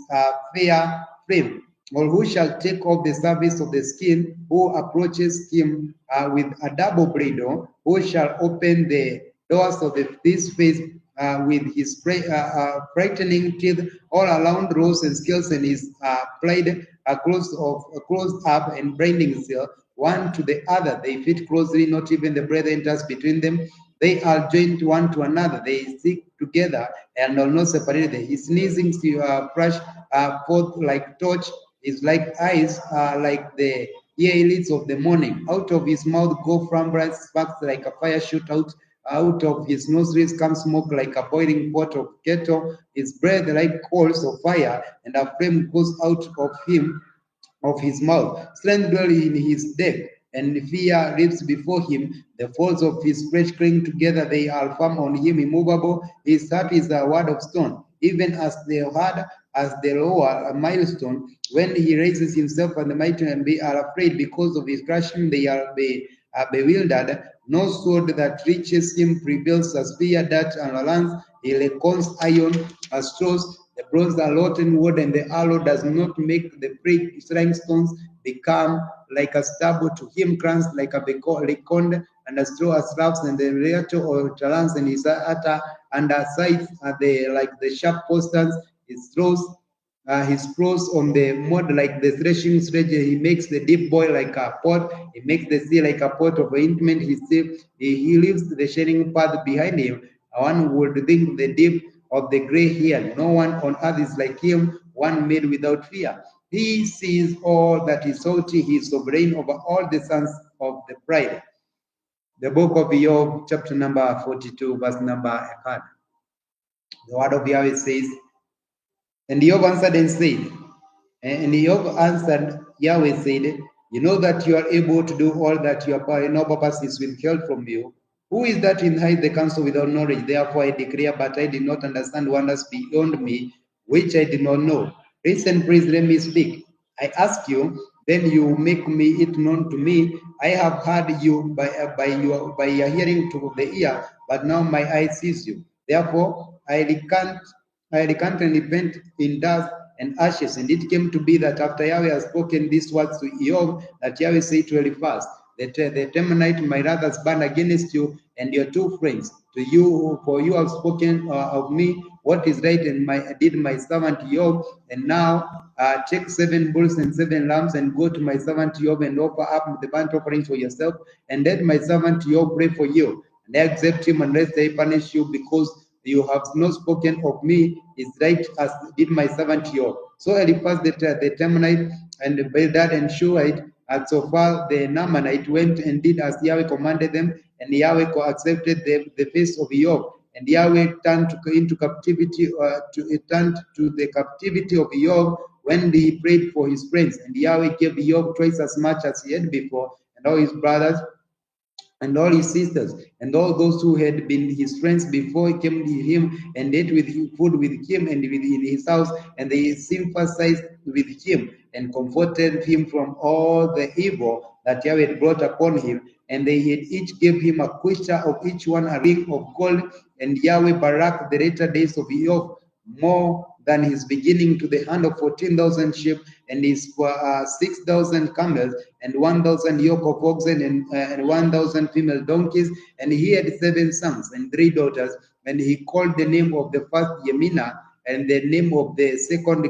[SPEAKER 1] fair frame. or who shall take off the service of the skin, who approaches him with a double bridle, who shall open the doors of this face with his frightening teeth all around rows and scales, and his plied closed up and binding seal, one to the other. They fit closely, not even the breath enters between them. They are joined one to another. They stick together and are not separated. His sneezing flash forth like torch, is like eyes, like the eyelids of the morning. Out of his mouth go flamboyant sparks like a fire shoot out. Out of his nostrils comes smoke like a boiling pot of kettle. His breath like coals of fire, and a flame goes out of his mouth. Strength dwells in his neck, and fear lives before him. The folds of his flesh cling together, they are firm on him, immovable. His heart is a word of stone, even as the hard as the lower milestone. When he raises himself and the mighty and be are afraid because of his crushing, they are bewildered. No sword that reaches him prevails. A spear, dart, and a lance. He reckons iron as straws. The bronze, the rotten wood, and the arrow does not make the flying stones become like a stubble to him, crans like a recond, and a straw as straps, and the reato or talents, and his utter under sides are the like the sharp posters. His throws on the mud like the threshing sledge. He makes the deep boil like a pot. He makes the sea like a pot of ointment. He leaves the shining path behind him. One would think the deep of the gray hair. No one on earth is like him, one made without fear. He sees all that is salty. He is sovereign over all the sons of the pride. The book of Job, chapter number 42, verse number 1. The word of Yahweh says, and Job answered and said, Yahweh said, you know that you are able to do all that your power, no purpose is withheld from you. Who is that in hide the counsel without knowledge? Therefore I declare, but I did not understand wonders beyond me, which I did not know. Listen, please, let me speak. I ask you, then you make me it known to me. I have heard you by your hearing to the ear, but now my eye sees you. Therefore I recant and repent in dust and ashes. And it came to be that after Yahweh has spoken these words to Job, that Yahweh said to Eliphaz, the Temanite, my brothers band against you and your two friends. To you, for you have spoken of me what is right, and did my servant Job. And now take 7 bulls and 7 lambs, and go to my servant Job and offer up the burnt offerings for yourself. And let my servant Job pray for you. And I accept him unless they punish you, because you have not spoken of me is right, as did my servant Job. So Eliphaz the Temanite and Bildad and Shuhite and so far the Naamanite went and did as Yahweh commanded them, and Yahweh accepted the face of Job. And Yahweh turned into captivity, turned to the captivity of Job when he prayed for his friends. And Yahweh gave Job twice as much as he had before, and all his brothers and all his sisters, and all those who had been his friends before he came to him and ate with him, food with him and in his house, and they sympathized with him and comforted him from all the evil that Yahweh had brought upon him. And they had each gave him a quita of each one a ring of gold. And Yahweh barak the later days of Job more than his beginning, to the hand of 14,000 sheep, and his 6,000 camels, and 1,000 yoke of oxen, and 1,000 female donkeys. And he had 7 sons and 3 daughters. And he called the name of the first Yemina, and the name of the second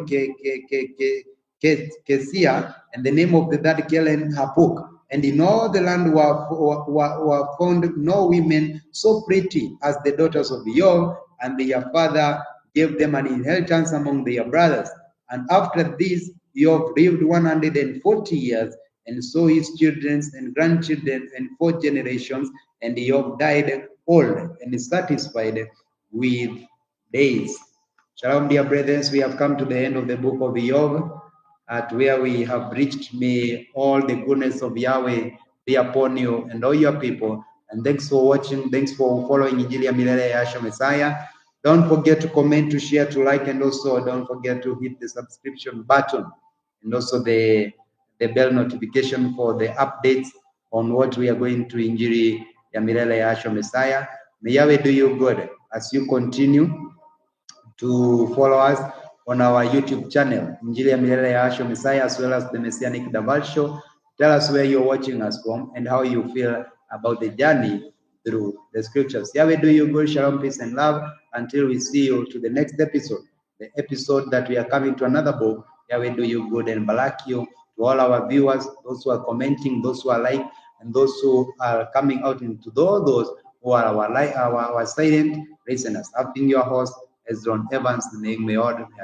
[SPEAKER 1] Kesia, and the name of the third Kelen Hapuk. And in all the land were found no women so pretty as the daughters of Job, and their father gave them an inheritance among their brothers. And after this, Job lived 140 years, and saw his children and grandchildren and 4 generations, and Job died old and satisfied with days. Shalom, dear brethren, we have come to the end of the book of Job, at where we have reached. May all the goodness of Yahweh be upon you and all your people. And thanks for watching. Thanks for following Injili ya Milele ya Yahshua Messiah. Don't forget to comment, to share, to like, and also don't forget to hit the subscription button and also the bell notification for the updates on what we are going to Injili ya Milele ya Yahshua Messiah. May Yahweh do you good as you continue to follow us on our YouTube channel, Injili ya Milele ya Asho Messiah, as well as the Messianic Daval Show. Tell us where you're watching us from and how you feel about the journey through the scriptures. Yahweh do you good, shalom, peace, and love. Until we see you to the next episode, the episode that we are coming to another book. Yahweh do you good and barak you. To all our viewers, those who are commenting, those who are like, and those who are coming out into those who are our silent listeners. I've been your host, Ezron Evans, the name may order, may